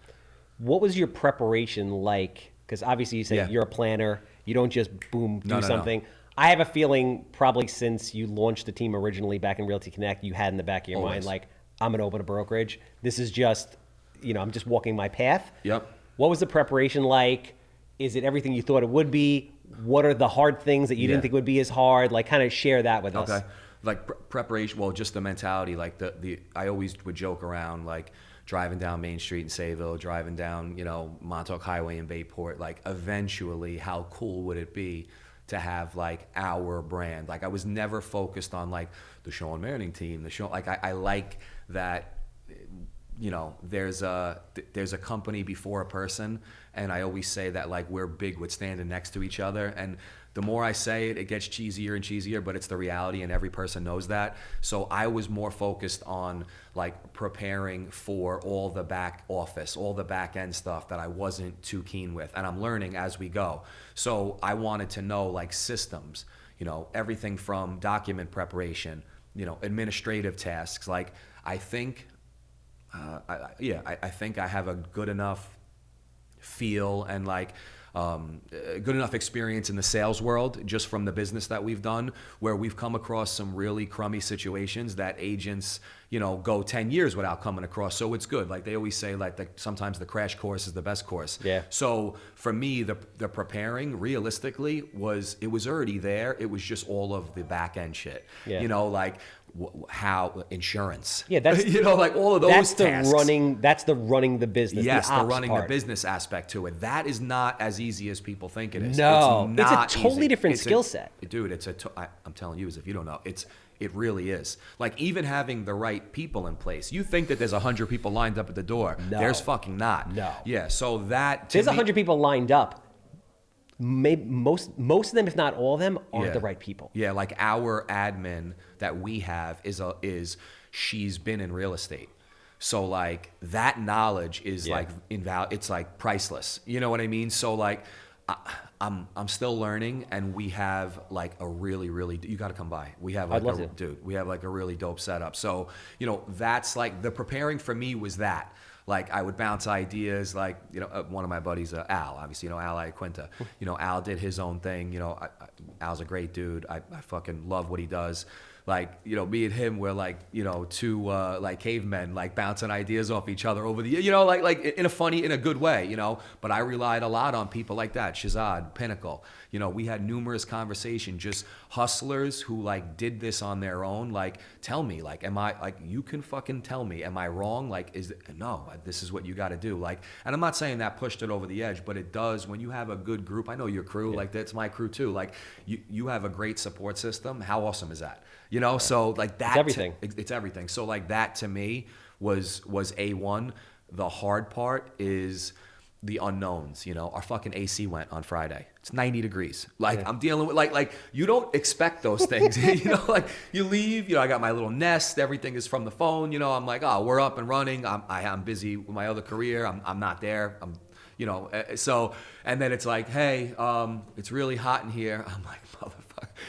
What was your preparation like? Because obviously you say you're a planner. You don't just do something. No. I have a feeling probably since you launched the team originally back in Realty Connect, you had in the back of your mind, I'm going to open a brokerage. This is just, I'm just walking my path. Yep. What was the preparation like? Is it everything you thought it would be? What are the hard things that you didn't think would be as hard? Kind of share that with us. Okay. Preparation, well, just the mentality, I always would joke around, driving down Main Street in Sayville, driving down, Montauk Highway in Bayport, like eventually how cool would it be to have like our brand? Like I was never focused on like the Sean Manning team, I like that, there's a company before a person. And I always say that like we're big with standing next to each other. And the more I say it, it gets cheesier and cheesier, but it's the reality and every person knows that. So I was more focused on like preparing for all the back office, all the back end stuff that I wasn't too keen with. And I'm learning as we go. So I wanted to know like systems, everything from document preparation, administrative tasks. Like I think, I think I have a good enough feel and like good enough experience in the sales world just from the business that we've done, where we've come across some really crummy situations that agents go 10 years without coming across. So it's good. Like they always say, like sometimes the crash course is the best course. Yeah. So for me, the preparing realistically was already there. It was just all of the back end shit. Yeah. Like how insurance. Yeah, that's like all of those that's tasks. That's the running the business. Yes, the running part. the business aspect to it. That is not as easy as people think it is. No, it's not a totally easy. different skill set. Dude, I'm telling you, as if you don't know, it really is. Like even having the right people in place. You think that there's 100 people lined up at the door. No. There's fucking not. No. Yeah, so that There's 100 people lined up. Maybe most of them, if not all of them, aren't the right people. Yeah, like our admin that we have is she's been in real estate. So like that knowledge is like it's like priceless. You know what I mean? So like I'm still learning, and we have like a really you got to come by. We have like we have like a really dope setup. So that's like the preparing for me was that. Like I would bounce ideas, like one of my buddies, Al, obviously Al Iaquinta. Al did his own thing. Al's a great dude. I fucking love what he does. Like me and him were like two like cavemen, like bouncing ideas off each other over the like in a good way. But I relied a lot on people like that, Shazad, Pinnacle. We had numerous conversations, just hustlers who like did this on their own. Like tell me, like am I like you can fucking tell me, am I wrong? Like no, this is what you got to do. Like, and I'm not saying that pushed it over the edge, but it does when you have a good group. I know your crew, like that's my crew too. Like you have a great support system. How awesome is that? So like that, it's everything. It's everything. So like that to me was A1. The hard part is the unknowns. Our fucking AC went on Friday. It's 90 degrees. Like I'm dealing with like you don't expect those things. Like you leave. I got my little Nest. Everything is from the phone. I'm like, oh, we're up and running. I'm busy with my other career. I'm not there. So and then it's like, hey, it's really hot in here. I'm like, motherfucker.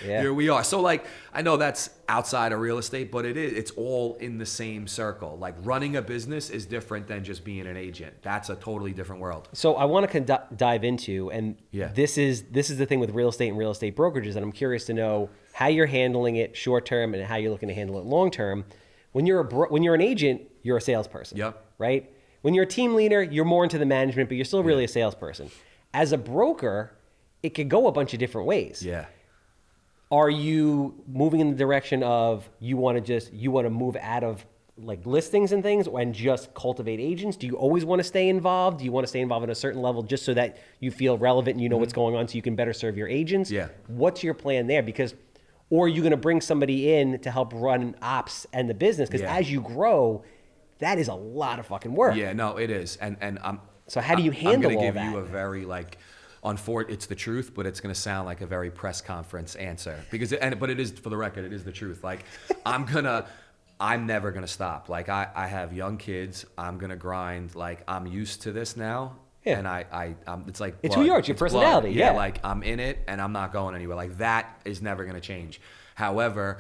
Yeah. Here we are. So like, I know that's outside of real estate, but it's all in the same circle. Like running a business is different than just being an agent. That's a totally different world. So I want to dive into, and this is the thing with real estate and real estate brokerages, and I'm curious to know how you're handling it short term and how you're looking to handle it long term. When you're an agent, you're a salesperson. Yep. Right? When you're a team leader, you're more into the management, but you're still really a salesperson. As a broker, it could go a bunch of different ways. Yeah. Are you moving in the direction of you want to move out of like listings and things and just cultivate agents? Do you always want to stay involved? Do you want to stay involved at a certain level just so that you feel relevant and you know what's going on so you can better serve your agents? Yeah. What's your plan there? Or are you going to bring somebody in to help run ops and the business? Because as you grow, that is a lot of fucking work. Yeah, no, it is. And so how do you handle all that? I'm going to give you a very like, it's the truth, but it's going to sound like a very press conference answer but it is, for the record, it is the truth. Like I'm never going to stop. Like I have young kids. I'm going to grind. Like I'm used to this now. Yeah. And it's like, it's blood. Who you are. It's your personality. Yeah. Like I'm in it and I'm not going anywhere. Like that is never going to change. However,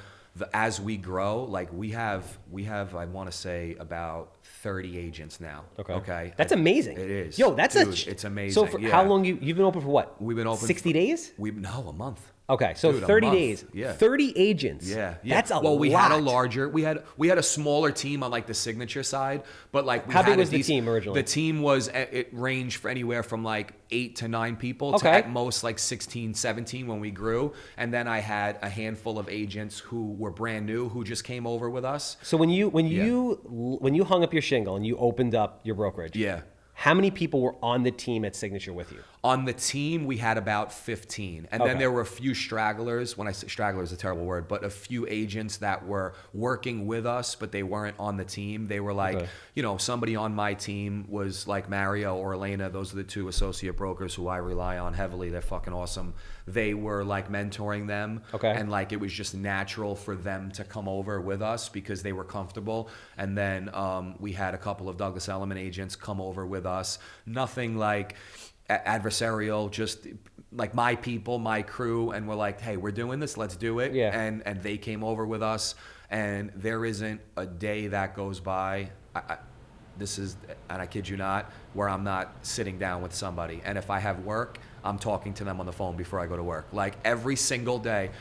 as we grow, like we have, I want to say about 30 agents now. Okay. That's amazing. It is. Yo, it's amazing. So for how long you've been open for what? We've been open 60 days? No, a month. Okay, so 30 days. Yeah. 30 agents. Yeah. That's a lot. Well, we had a smaller team on like the signature side, but like how big was the team originally? The team it ranged for anywhere from like 8 to 9 people to at most like 16, 17 when we grew. And then I had a handful of agents who were brand new who just came over with us. So when you hung up your shingle and you opened up your brokerage. Yeah. How many people were on the team at Signature with you? On the team, we had about 15. And then there were a few stragglers. When I say stragglers is a terrible word, but a few agents that were working with us, but they weren't on the team. They were like, you know, somebody on my team was like Mario or Elena. Those are the two associate brokers who I rely on heavily. They're fucking awesome. They were like mentoring them. And like it was just natural for them to come over with us because they were comfortable. And then we had a couple of Douglas Elliman agents come over with us. Nothing like adversarial, just like my people, my crew, and we're like, hey, we're doing this, let's do it. And they came over with us, and there isn't a day that goes by, this is, and I kid you not, where I'm not sitting down with somebody. And if I have work, I'm talking to them on the phone before I go to work. Like every single day.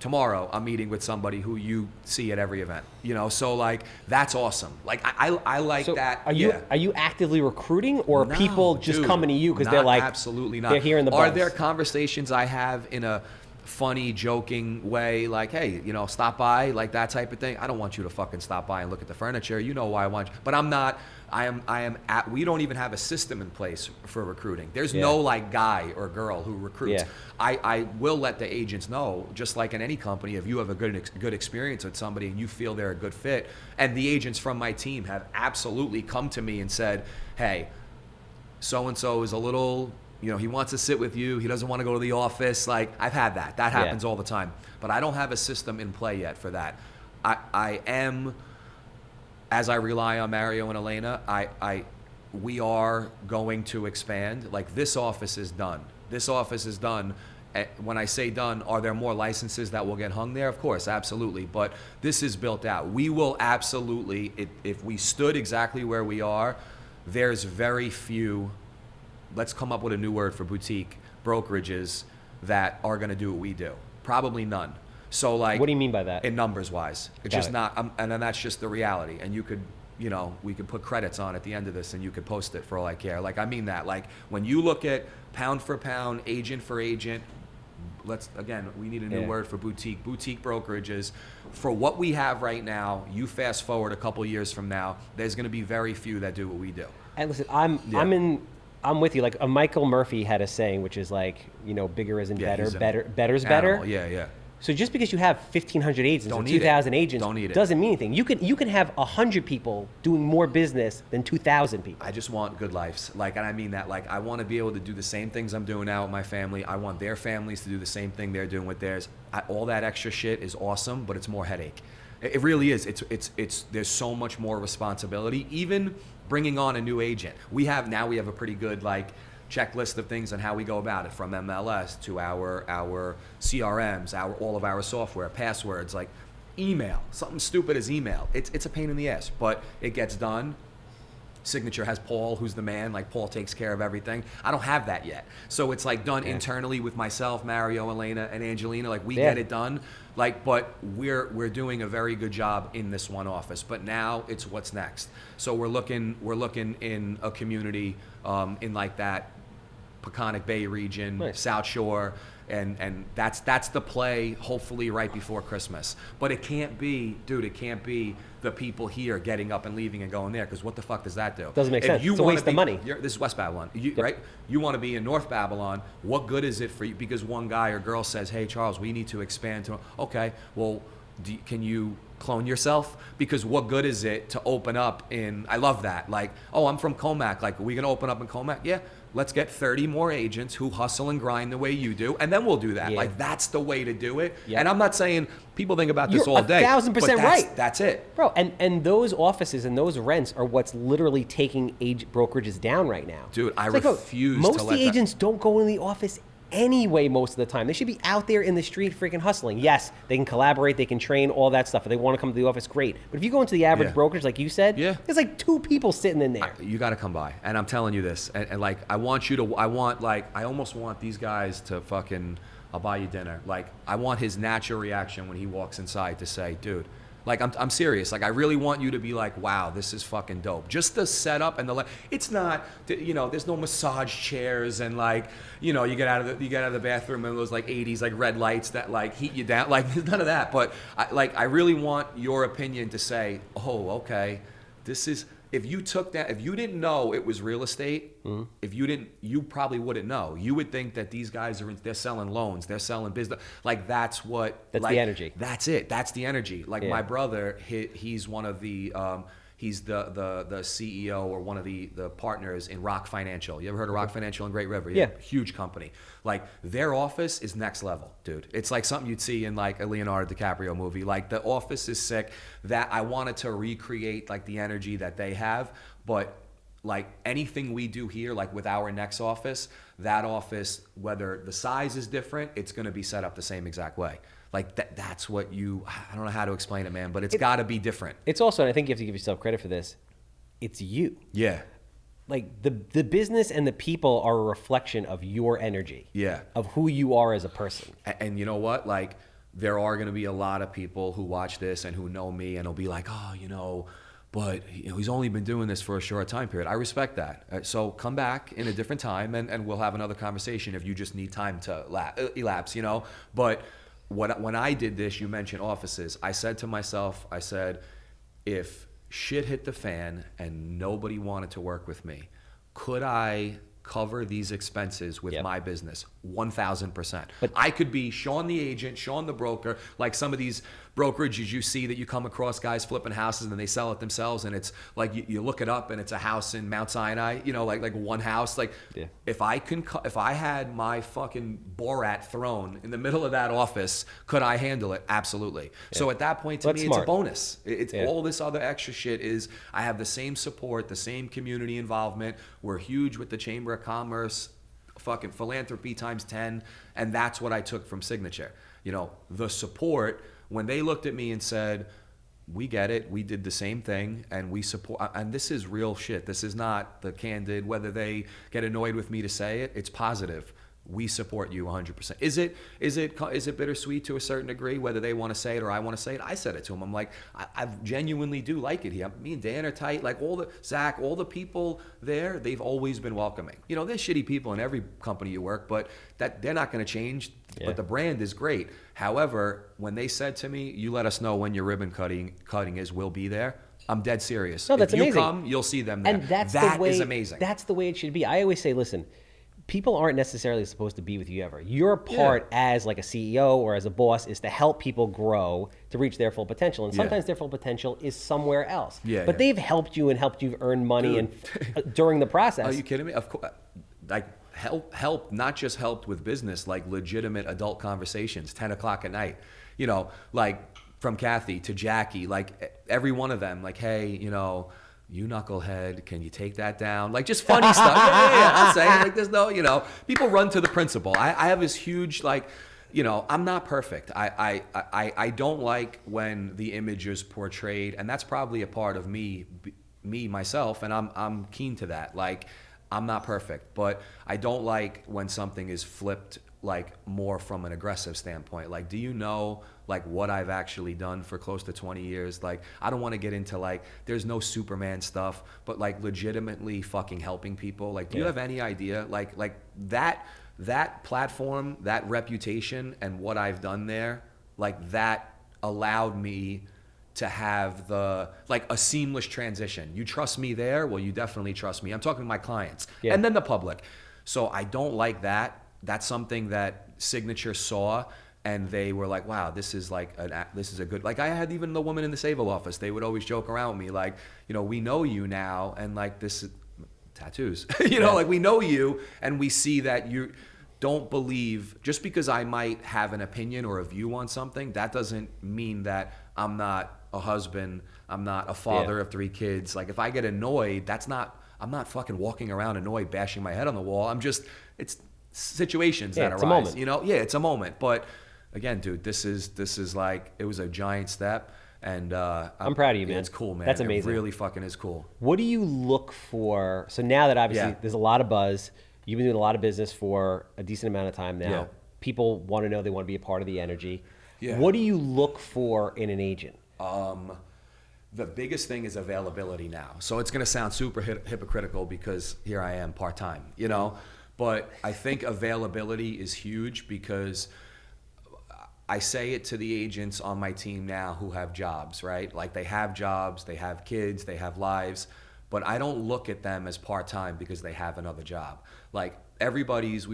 Tomorrow, I'm meeting with somebody who you see at every event, you know. So like that's awesome. Like I like that. Are you actively recruiting, or are people just coming to you because they're like, absolutely not. They're hearing the buzz? Are there conversations I have in a funny, joking way, like, hey, you know, stop by, like that type of thing? I don't want you to fucking stop by and look at the furniture. You know why I want you, but I'm not. We don't even have a system in place for recruiting. There's no like guy or girl who recruits. I will let the agents know, just like in any company, if you have a good experience with somebody and you feel they're a good fit, and the agents from my team have absolutely come to me and said, hey, so-and-so is a little, you know, he wants to sit with you. He doesn't want to go to the office. Like I've had that. That happens all the time. But I don't have a system in play yet for that. I am... As I rely on Mario and Elena, we are going to expand. Like this office is done. This office is done. When I say done, are there more licenses that will get hung there? Of course, absolutely. But this is built out. We will absolutely, if we stood exactly where we are, there's very few, let's come up with a new word for boutique, brokerages that are going to do what we do. Probably none. So like, what do you mean by that? In numbers wise, it's just not, and then that's just the reality. And you could, you know, we could put credits on at the end of this, and you could post it for all I care. Like I mean that. Like when you look at pound for pound, agent for agent, we need a new word for boutique brokerages. For what we have right now, you fast forward a couple years from now, there's going to be very few that do what we do. And listen, I'm with you. Like Michael Murphy had a saying, which is like, you know, bigger isn't better, better's better. Yeah. So just because you have 1,500 agents or 2,000 agents doesn't mean anything. You can have 100 people doing more business than 2,000 people. I just want good lives. Like, and I mean that. Like, I want to be able to do the same things I'm doing now with my family. I want their families to do the same thing they're doing with theirs. All that extra shit is awesome, but it's more headache. It really is. It's there's so much more responsibility. Even bringing on a new agent. We have a pretty good like checklist of things on how we go about it, from MLS to our CRMs, all of our software, passwords, like email. Something stupid as email. It's a pain in the ass, but it gets done. Signature has Paul, who's the man. Like Paul takes care of everything. I don't have that yet, so it's like done internally with myself, Mario, Elena, and Angelina. Like we get it done. Like, but we're doing a very good job in this one office. But now it's what's next. So we're looking in a community in like that Peconic Bay region, South Shore, and that's the play. Hopefully, right before Christmas. But it can't be, dude. It can't be the people here getting up and leaving and going there, because what the fuck does that do? Doesn't make sense. It's a waste of money. This is West Babylon, right? You want to be in North Babylon. What good is it for you? Because one guy or girl says, "Hey, Charles, we need to expand to." Okay, well, can you clone yourself? Because what good is it to open up in? I love that. Like, oh, I'm from Comac. Like, are we gonna open up in Comac? Yeah. Let's get 30 more agents who hustle and grind the way you do, and then we'll do that. Like, that's the way to do it. And I'm not saying people think about this all day. You're 1,000% right. That's it. Bro, and those offices and those rents are what's literally taking brokerages down right now. Dude, I refuse to most of the agents don't go in the office anyway most of the time. They should be out there in the street freaking hustling. Yes, they can collaborate, they can train, all that stuff. If they want to come to the office, great. But if you go into the average brokerage, like you said, there's like 2 people sitting in there. You got to come by. And I'm telling you this. And like, I almost want these guys to fucking, I'll buy you dinner. Like, I want his natural reaction when he walks inside to say, dude, like, I'm serious. Like, I really want you to be like, wow, this is fucking dope. Just the setup and it's not, you know, there's no massage chairs and like, you know, you get out of the bathroom and those like 80s like red lights that like heat you down. Like, there's none of that. But I really want your opinion to say, oh, okay, this is if you took that, if you didn't know it was real estate, if you didn't, you probably wouldn't know. You would think that these guys they're selling loans, they're selling business. Like that's the energy. That's it. That's the energy. Like Yeah. my brother, he's one of the, he's the CEO or one of the partners in Rock Financial. You ever heard of Rock Financial in Great River? Yeah. Huge company. Like their office is next level, dude. It's like something you'd see in like a Leonardo DiCaprio movie. Like the office is sick. That I wanted to recreate like the energy that they have, but like anything we do here, like with our next office, that office, whether the size is different, it's going to be set up the same exact way. Like that's what I don't know how to explain it, man, but it's got to be different. It's also, and I think you have to give yourself credit for this, it's you. Yeah. Like the business and the people are a reflection of your energy. Yeah. Of who you are as a person. And you know what? Like there are going to be a lot of people who watch this and who know me and will be like, oh, but he's only been doing this for a short time period. I respect that. So come back in a different time and we'll have another conversation if you just need time to elapse, But when I did this, you mentioned offices. I said to myself, if shit hit the fan and nobody wanted to work with me, could I cover these expenses with my business? 1,000%. But I could be Sean the agent, Sean the broker, like some of these brokerages you see that you come across guys flipping houses and they sell it themselves, and it's like you look it up and it's a house in Mount Sinai, like one house. Like if I had my fucking Borat throne in the middle of that office, could I handle it? Absolutely. So at that point, to me, it's a bonus. It's all this other extra shit is I have the same support, the same community involvement. We're huge with the Chamber of Commerce, fucking philanthropy times 10, and that's what I took from Signature. The support. When they looked at me and said, we get it, we did the same thing, and we support, and this is real shit. This is not the candid, whether they get annoyed with me to say it, it's positive. We support you 100%. Is it bittersweet to a certain degree, whether they want to say it or I want to say it? I said it to them. I'm like, I genuinely do like it here. Me and Dan are tight. Like Zach, all the people there, they've always been welcoming. There's shitty people in every company you work, but that they're not going to change. Yeah. But the brand is great. However, when they said to me, you let us know when your ribbon cutting is, we'll be there. I'm dead serious. No, that's if amazing. You come, you'll see them there. And that is amazing. That's the way it should be. I always say, listen, people aren't necessarily supposed to be with you ever. Your part as like a CEO or as a boss is to help people grow to reach their full potential. And sometimes their full potential is somewhere else. But they've helped you earn money and during the process. Are you kidding me? Of course. Like help, not just helped with business, like legitimate adult conversations, 10 o'clock at night. Like from Kathy to Jackie, like every one of them, like, hey, you knucklehead, can you take that down? Like just funny stuff. Yeah. I'll say like there's no, people run to the principal. I have this huge like, I'm not perfect. I don't like when the image is portrayed, and that's probably a part of me myself, and I'm keen to that. Like I'm not perfect, but I don't like when something is flipped like more from an aggressive standpoint. Like, do you know like what I've actually done for close to 20 years? Like, I don't want to get into like, there's no Superman stuff, but like legitimately fucking helping people. Like, do you have any idea? Like that platform, that reputation and what I've done there, like that allowed me to have like a seamless transition. You trust me there? Well, you definitely trust me. I'm talking to my clients and then the public. So I don't like that. That's something that Signature saw, and they were like, wow, this is a good, like I had even the woman in the Sayville office, they would always joke around with me like, we know you now, and like this is tattoos, like we know you, and we see that you don't believe, just because I might have an opinion or a view on something, that doesn't mean that I'm not a husband, I'm not a father of 3 kids. Like if I get annoyed, I'm not fucking walking around annoyed, bashing my head on the wall. It's situations that arise, it's a moment. But again, dude, this is like, it was a giant step, and I'm proud of you, man. It's cool, man. That's amazing. It really fucking is cool. What do you look for? So now that obviously there's a lot of buzz, you've been doing a lot of business for a decent amount of time now. Yeah. People want to know, they want to be a part of the energy. Yeah. What do you look for in an agent? The biggest thing is availability now. So it's going to sound super hypocritical because here I am part-time, but I think availability is huge, because I say it to the agents on my team now who have jobs, right? Like they have jobs, they have kids, they have lives, but I don't look at them as part-time because they have another job. Like we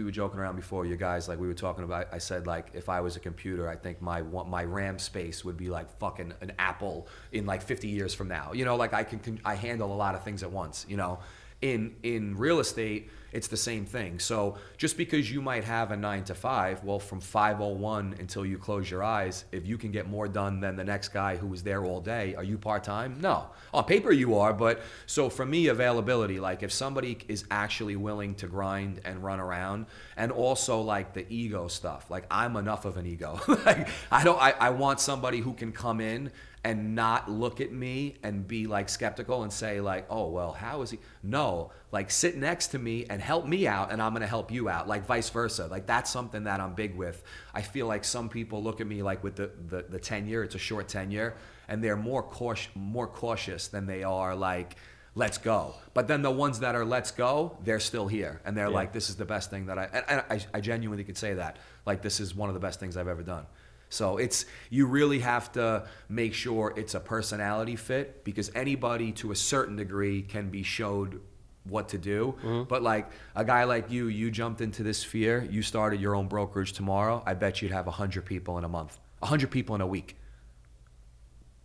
were joking around before, you guys, like we were talking about, I said like, if I was a computer, I think my RAM space would be like fucking an Apple in like 50 years from now. You know, like I handle a lot of things at once, you know. In real estate, it's the same thing. So just because you might have a 9 to 5, well, from 5:01 until you close your eyes, if you can get more done than the next guy who was there all day, are you part-time? No. On paper you are, but so for me, availability, like if somebody is actually willing to grind and run around, and also like the ego stuff, like I'm enough of an ego. Like I want somebody who can come in and not look at me and be like skeptical and say like, oh, well, how is he? No, like sit next to me and help me out and I'm gonna help you out, like vice versa. Like that's something that I'm big with. I feel like some people look at me like with the tenure, it's a short tenure, and they're more cautious than they are like, let's go. But then the ones that are let's go, they're still here. And they're like, this is the best thing that I genuinely could say that. Like this is one of the best things I've ever done. So you really have to make sure it's a personality fit, because anybody to a certain degree can be showed what to do. Mm-hmm. But like a guy like you jumped into this sphere, you started your own brokerage tomorrow, I bet you'd have 100 people in a month, 100 people in a week,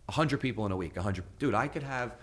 100 people in a week, 100. Dude, I could have,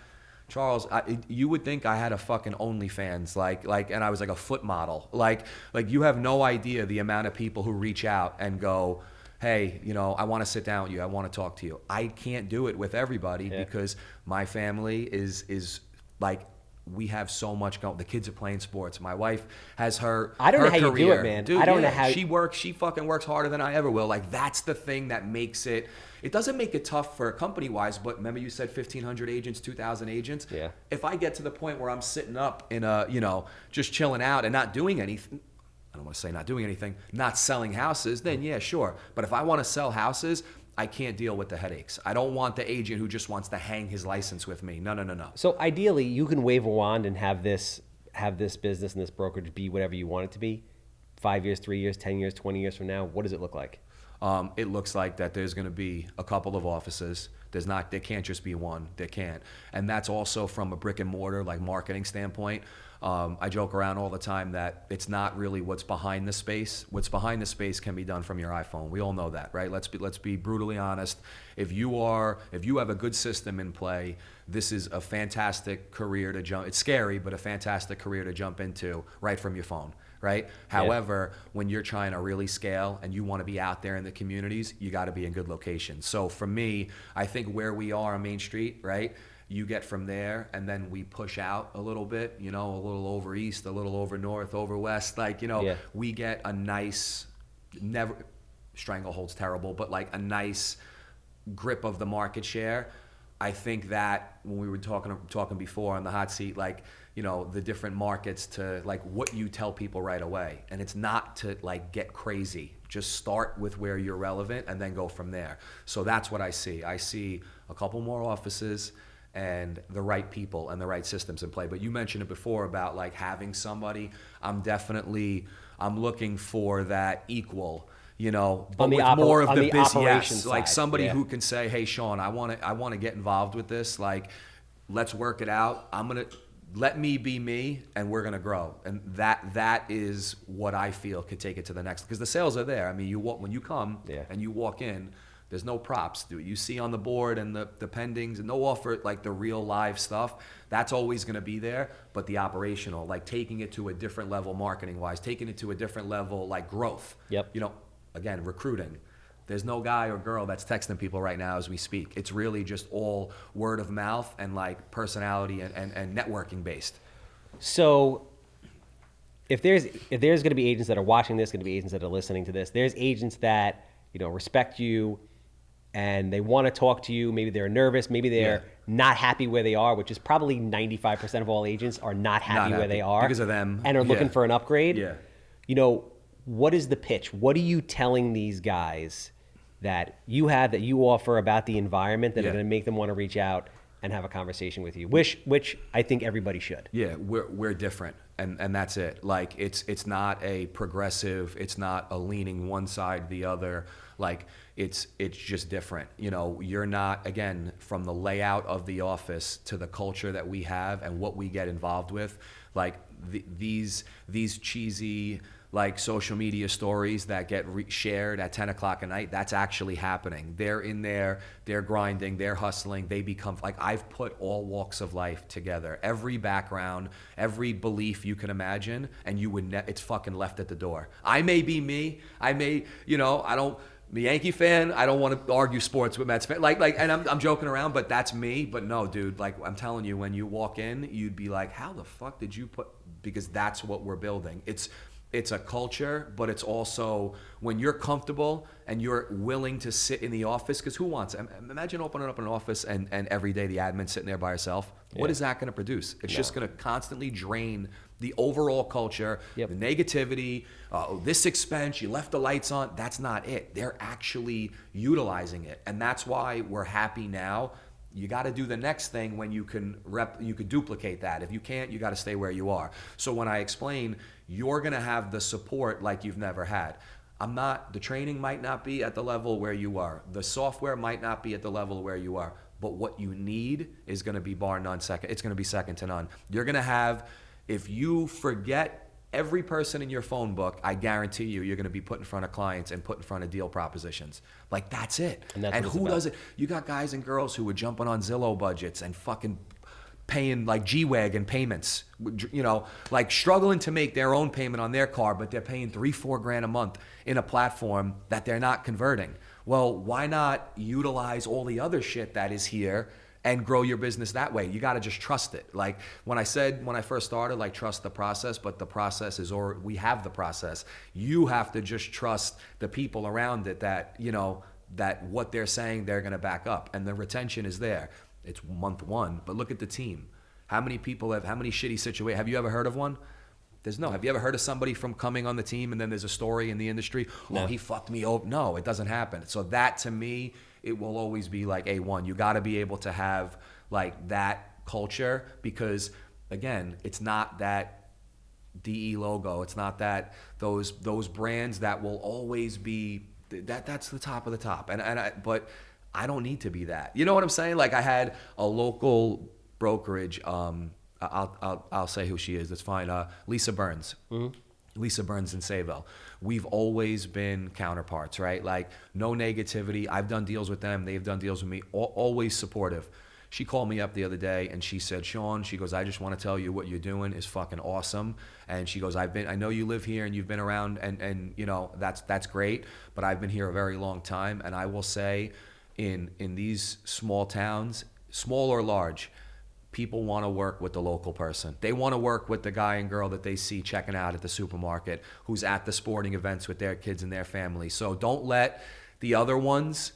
Charles, you would think I had a fucking OnlyFans, like, and I was like a foot model. Like you have no idea the amount of people who reach out and go, hey, you know, I want to sit down with you. I want to talk to you. I can't do it with everybody because my family is like, we have so much going. The kids are playing sports. My wife has her I don't know how career. you do it, man. Dude, I don't know how she fucking works harder than I ever will. Like that's the thing that makes it. It doesn't make it tough for company wise, but remember you said 1,500 agents, 2,000 agents. Yeah. If I get to the point where I'm sitting up in a, you know, just chilling out and not doing anything. I don't want to say not doing anything, not selling houses, then yeah, sure. But if I want to sell houses, I can't deal with the headaches. I don't want the agent who just wants to hang his license with me. No. So ideally, you can wave a wand and have this business and this brokerage be whatever you want it to be. 5 years, 3 years, 10 years, 20 years from now, what does it look like? It looks like that there's going to be a couple of offices. There can't just be one. There can't. And that's also from a brick and mortar, like marketing standpoint. I joke around all the time that it's not really what's behind the space. What's behind the space can be done from your iPhone. We all know that, right? Let's be brutally honest. If you have a good system in play, this is a fantastic career to jump. It's scary, but a fantastic career to jump into right from your phone. Right? However, when you're trying to really scale and you want to be out there in the communities, you got to be in good locations. So for me, I think where we are on Main Street, right? You get from there and then we push out a little bit, you know, a little over east, a little over north, over west. Like, you know, we get a nice, never, stranglehold's terrible, but like a nice grip of the market share. I think that when we were talking before on the hot seat, like, you know, the different markets to like what you tell people right away. And it's not to like get crazy. Just start with where you're relevant and then go from there. So that's what I see. I see a couple more offices and the right people and the right systems in play. But you mentioned it before about like having somebody. I'm looking for that equal, you know, but with more of the business, like somebody who can say, hey, Sean, I want to get involved with this. Like, let's work it out. Let me be me and we're going to grow. And that is what I feel could take it to the next, because the sales are there. I mean, when you come and you walk in, there's no props. Do you see on the board and the pendings and no offer, like the real live stuff, that's always going to be there. But the operational, like taking it to a different level marketing wise, taking it to a different level, like growth, you know, again, recruiting. There's no guy or girl that's texting people right now as we speak. It's really just all word of mouth and like personality and networking based. So if there's going to be agents that are watching this, going to be agents that are listening to this, there's agents that, you know, respect you and they want to talk to you. Maybe they're nervous. Maybe they're not happy where they are, which is probably 95% of all agents are not happy where they are because of them and are looking for an upgrade. Yeah. You know, what is the pitch? What are you telling these guys that you offer about the environment that are going to make them want to reach out and have a conversation with you, which I think everybody should. Yeah, we're different. and that's it. Like it's not a progressive, it's not a leaning one side the other. Like it's just different. You know, you're not, again, from the layout of the office to the culture that we have and what we get involved with, like these cheesy like social media stories that get shared at 10 o'clock at night, that's actually happening. They're in there, they're grinding, they're hustling, they become, like, I've put all walks of life together, every background, every belief you can imagine, and you would, it's fucking left at the door. I may be me, I may, you know, I'm a Yankee fan, I don't want to argue sports with Mets fan, like, and I'm joking around, but that's me. But no, dude, like, I'm telling you, when you walk in, you'd be like, how the fuck did you put, because that's what we're building. It's a culture, but it's also when you're comfortable and you're willing to sit in the office, because who wants, imagine opening up an office and every day the admin's sitting there by herself. Yeah. What is that going to produce? It's just going to constantly drain the overall culture, the negativity, this expense, you left the lights on. That's not it. They're actually utilizing it. And that's why we're happy now. You got to do the next thing when you can duplicate that. If you can't, you got to stay where you are. So when I explain, you're going to have the support like you've never had. The training might not be at the level where you are. The software might not be at the level where you are. But what you need is going to be bar none second. It's going to be second to none. You're going to have, if you forget every person in your phone book, I guarantee you're going to be put in front of clients and put in front of deal propositions. Like, that's it. And who does it? You got guys and girls who are jumping on Zillow budgets and fucking paying like G-Wagon payments, you know, like struggling to make their own payment on their car, but they're paying $3-4 grand a month in a platform that they're not converting. Well, why not utilize all the other shit that is here and grow your business that way? You got to just trust it. Like when I first started, like, trust the process, but the process is, or we have the process. You have to just trust the people around it that, you know, that what they're saying, they're going to back up, and the retention is there. It's month one, but look at the team. How many shitty situations? Have you ever heard of one? There's no. Have you ever heard of somebody from coming on the team and then there's a story in the industry? No. Oh, he fucked me over. No, it doesn't happen. So that, to me, it will always be like A1. You got to be able to have like that culture, because again, it's not that DE logo. It's not that those brands that will always be that's the top of the top. But I don't need to be that. You know what I'm saying? Like, I had a local brokerage. I'll say who she is. That's fine. Lisa Burns. Mm-hmm. Lisa Burns in Sayville. We've always been counterparts, right? Like, no negativity. I've done deals with them. They've done deals with me. Always supportive. She called me up the other day and she said, Sean, she goes, I just want to tell you what you're doing is fucking awesome. And she goes, I know you live here and you've been around, and you know, that's great, but I've been here a very long time. And I will say, in these small towns, small or large, people want to work with the local person. They want to work with the guy and girl that they see checking out at the supermarket, who's at the sporting events with their kids and their family. So don't let the other ones,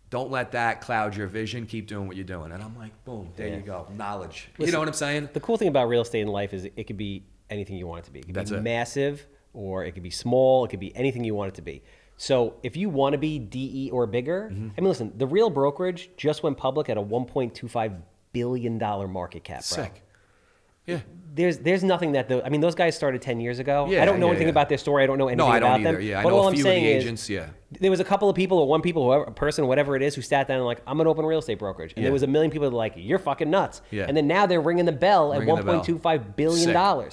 don't let that cloud your vision. Keep doing what you're doing. And I'm like, boom, there you go. Knowledge. Listen, you know what I'm saying? The cool thing about real estate in life is it could be anything you want it to be. It could be massive, or it could be small. It could be anything you want it to be. So if you want to be DE or bigger, I mean, listen, the Real Brokerage just went public at a $1.25 billion market cap, bro. Sick. Yeah. There's nothing that those guys started 10 years ago. I don't know anything about their story. I don't know anything about them. No, I don't either. Yeah, I know a few of the agents. There was a couple of people, or one people, whoever, a person, whatever it is, who sat down and like, I'm gonna open a real estate brokerage, and there was a million people that were like, you're fucking nuts. Yeah. And then now they're ringing the bell at $1.25 billion.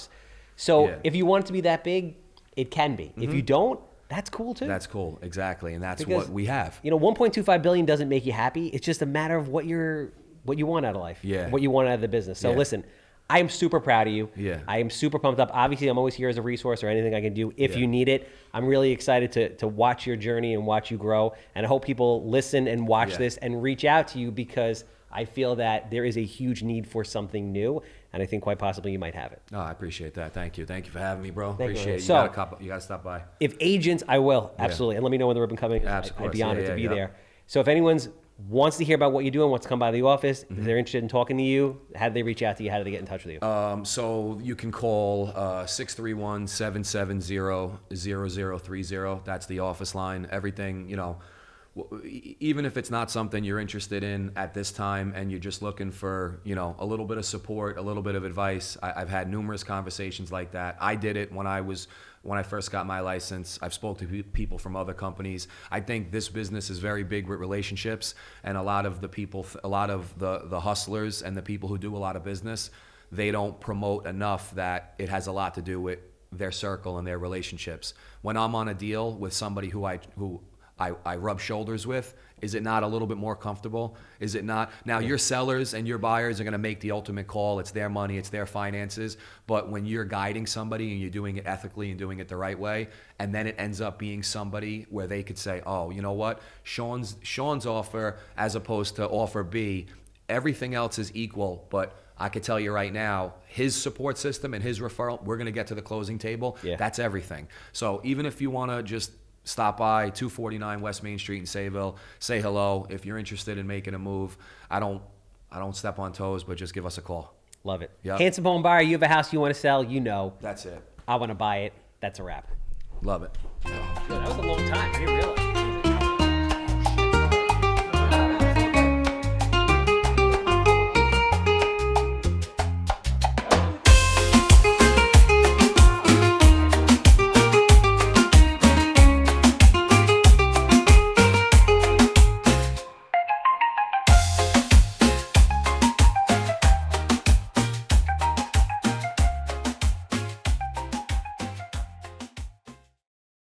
So if you want it to be that big, it can be. If you don't, that's cool too. That's cool, exactly, and that's what we have. You know, $1.25 billion doesn't make you happy. It's just a matter of what you want out of life. Yeah. What you want out of the business. So listen, I am super proud of you. Yeah. I am super pumped up. Obviously, I'm always here as a resource or anything I can do if you need it. I'm really excited to watch your journey and watch you grow. And I hope people listen and watch this and reach out to you, because I feel that there is a huge need for something new. And I think quite possibly you might have it. No, I appreciate that. Thank you. Thank you for having me, bro. Appreciate it. You got to stop by. If agents, I will. Absolutely. And let me know when the ribbon coming. I'd be honored to be there. So if anyone's wants to hear about what you're doing, wants to come by the office, if they're interested in talking to you, how do they reach out to you? How do they get in touch with you? So you can call 631-770-0030. That's the office line. Everything, you know, even if it's not something you're interested in at this time and you're just looking for, you know, a little bit of support, a little bit of advice, I've had numerous conversations like that. I did it when I first got my license. I've spoke to people from other companies. I think this business is very big with relationships, and a lot of the people, a lot of the hustlers and the people who do a lot of business, they don't promote enough that it has a lot to do with their circle and their relationships. When I'm on a deal with somebody who I rub shoulders with, is it not a little bit more comfortable? Is it not? Now, your sellers and your buyers are going to make the ultimate call. It's their money, it's their finances. But when you're guiding somebody and you're doing it ethically and doing it the right way, and then it ends up being somebody where they could say, oh, you know what? Sean's offer as opposed to offer B, everything else is equal, but I could tell you right now, his support system and his referral, we're going to get to the closing table. Yeah. That's everything. So even if you want to just stop by 249 West Main Street in Sayville, say hello. If you're interested in making a move, I don't step on toes, but just give us a call. Love it. Yep. Handsome home buyer, you have a house you want to sell, you know. That's it. I want to buy it. That's a wrap. Love it. That was a long time. I didn't realize.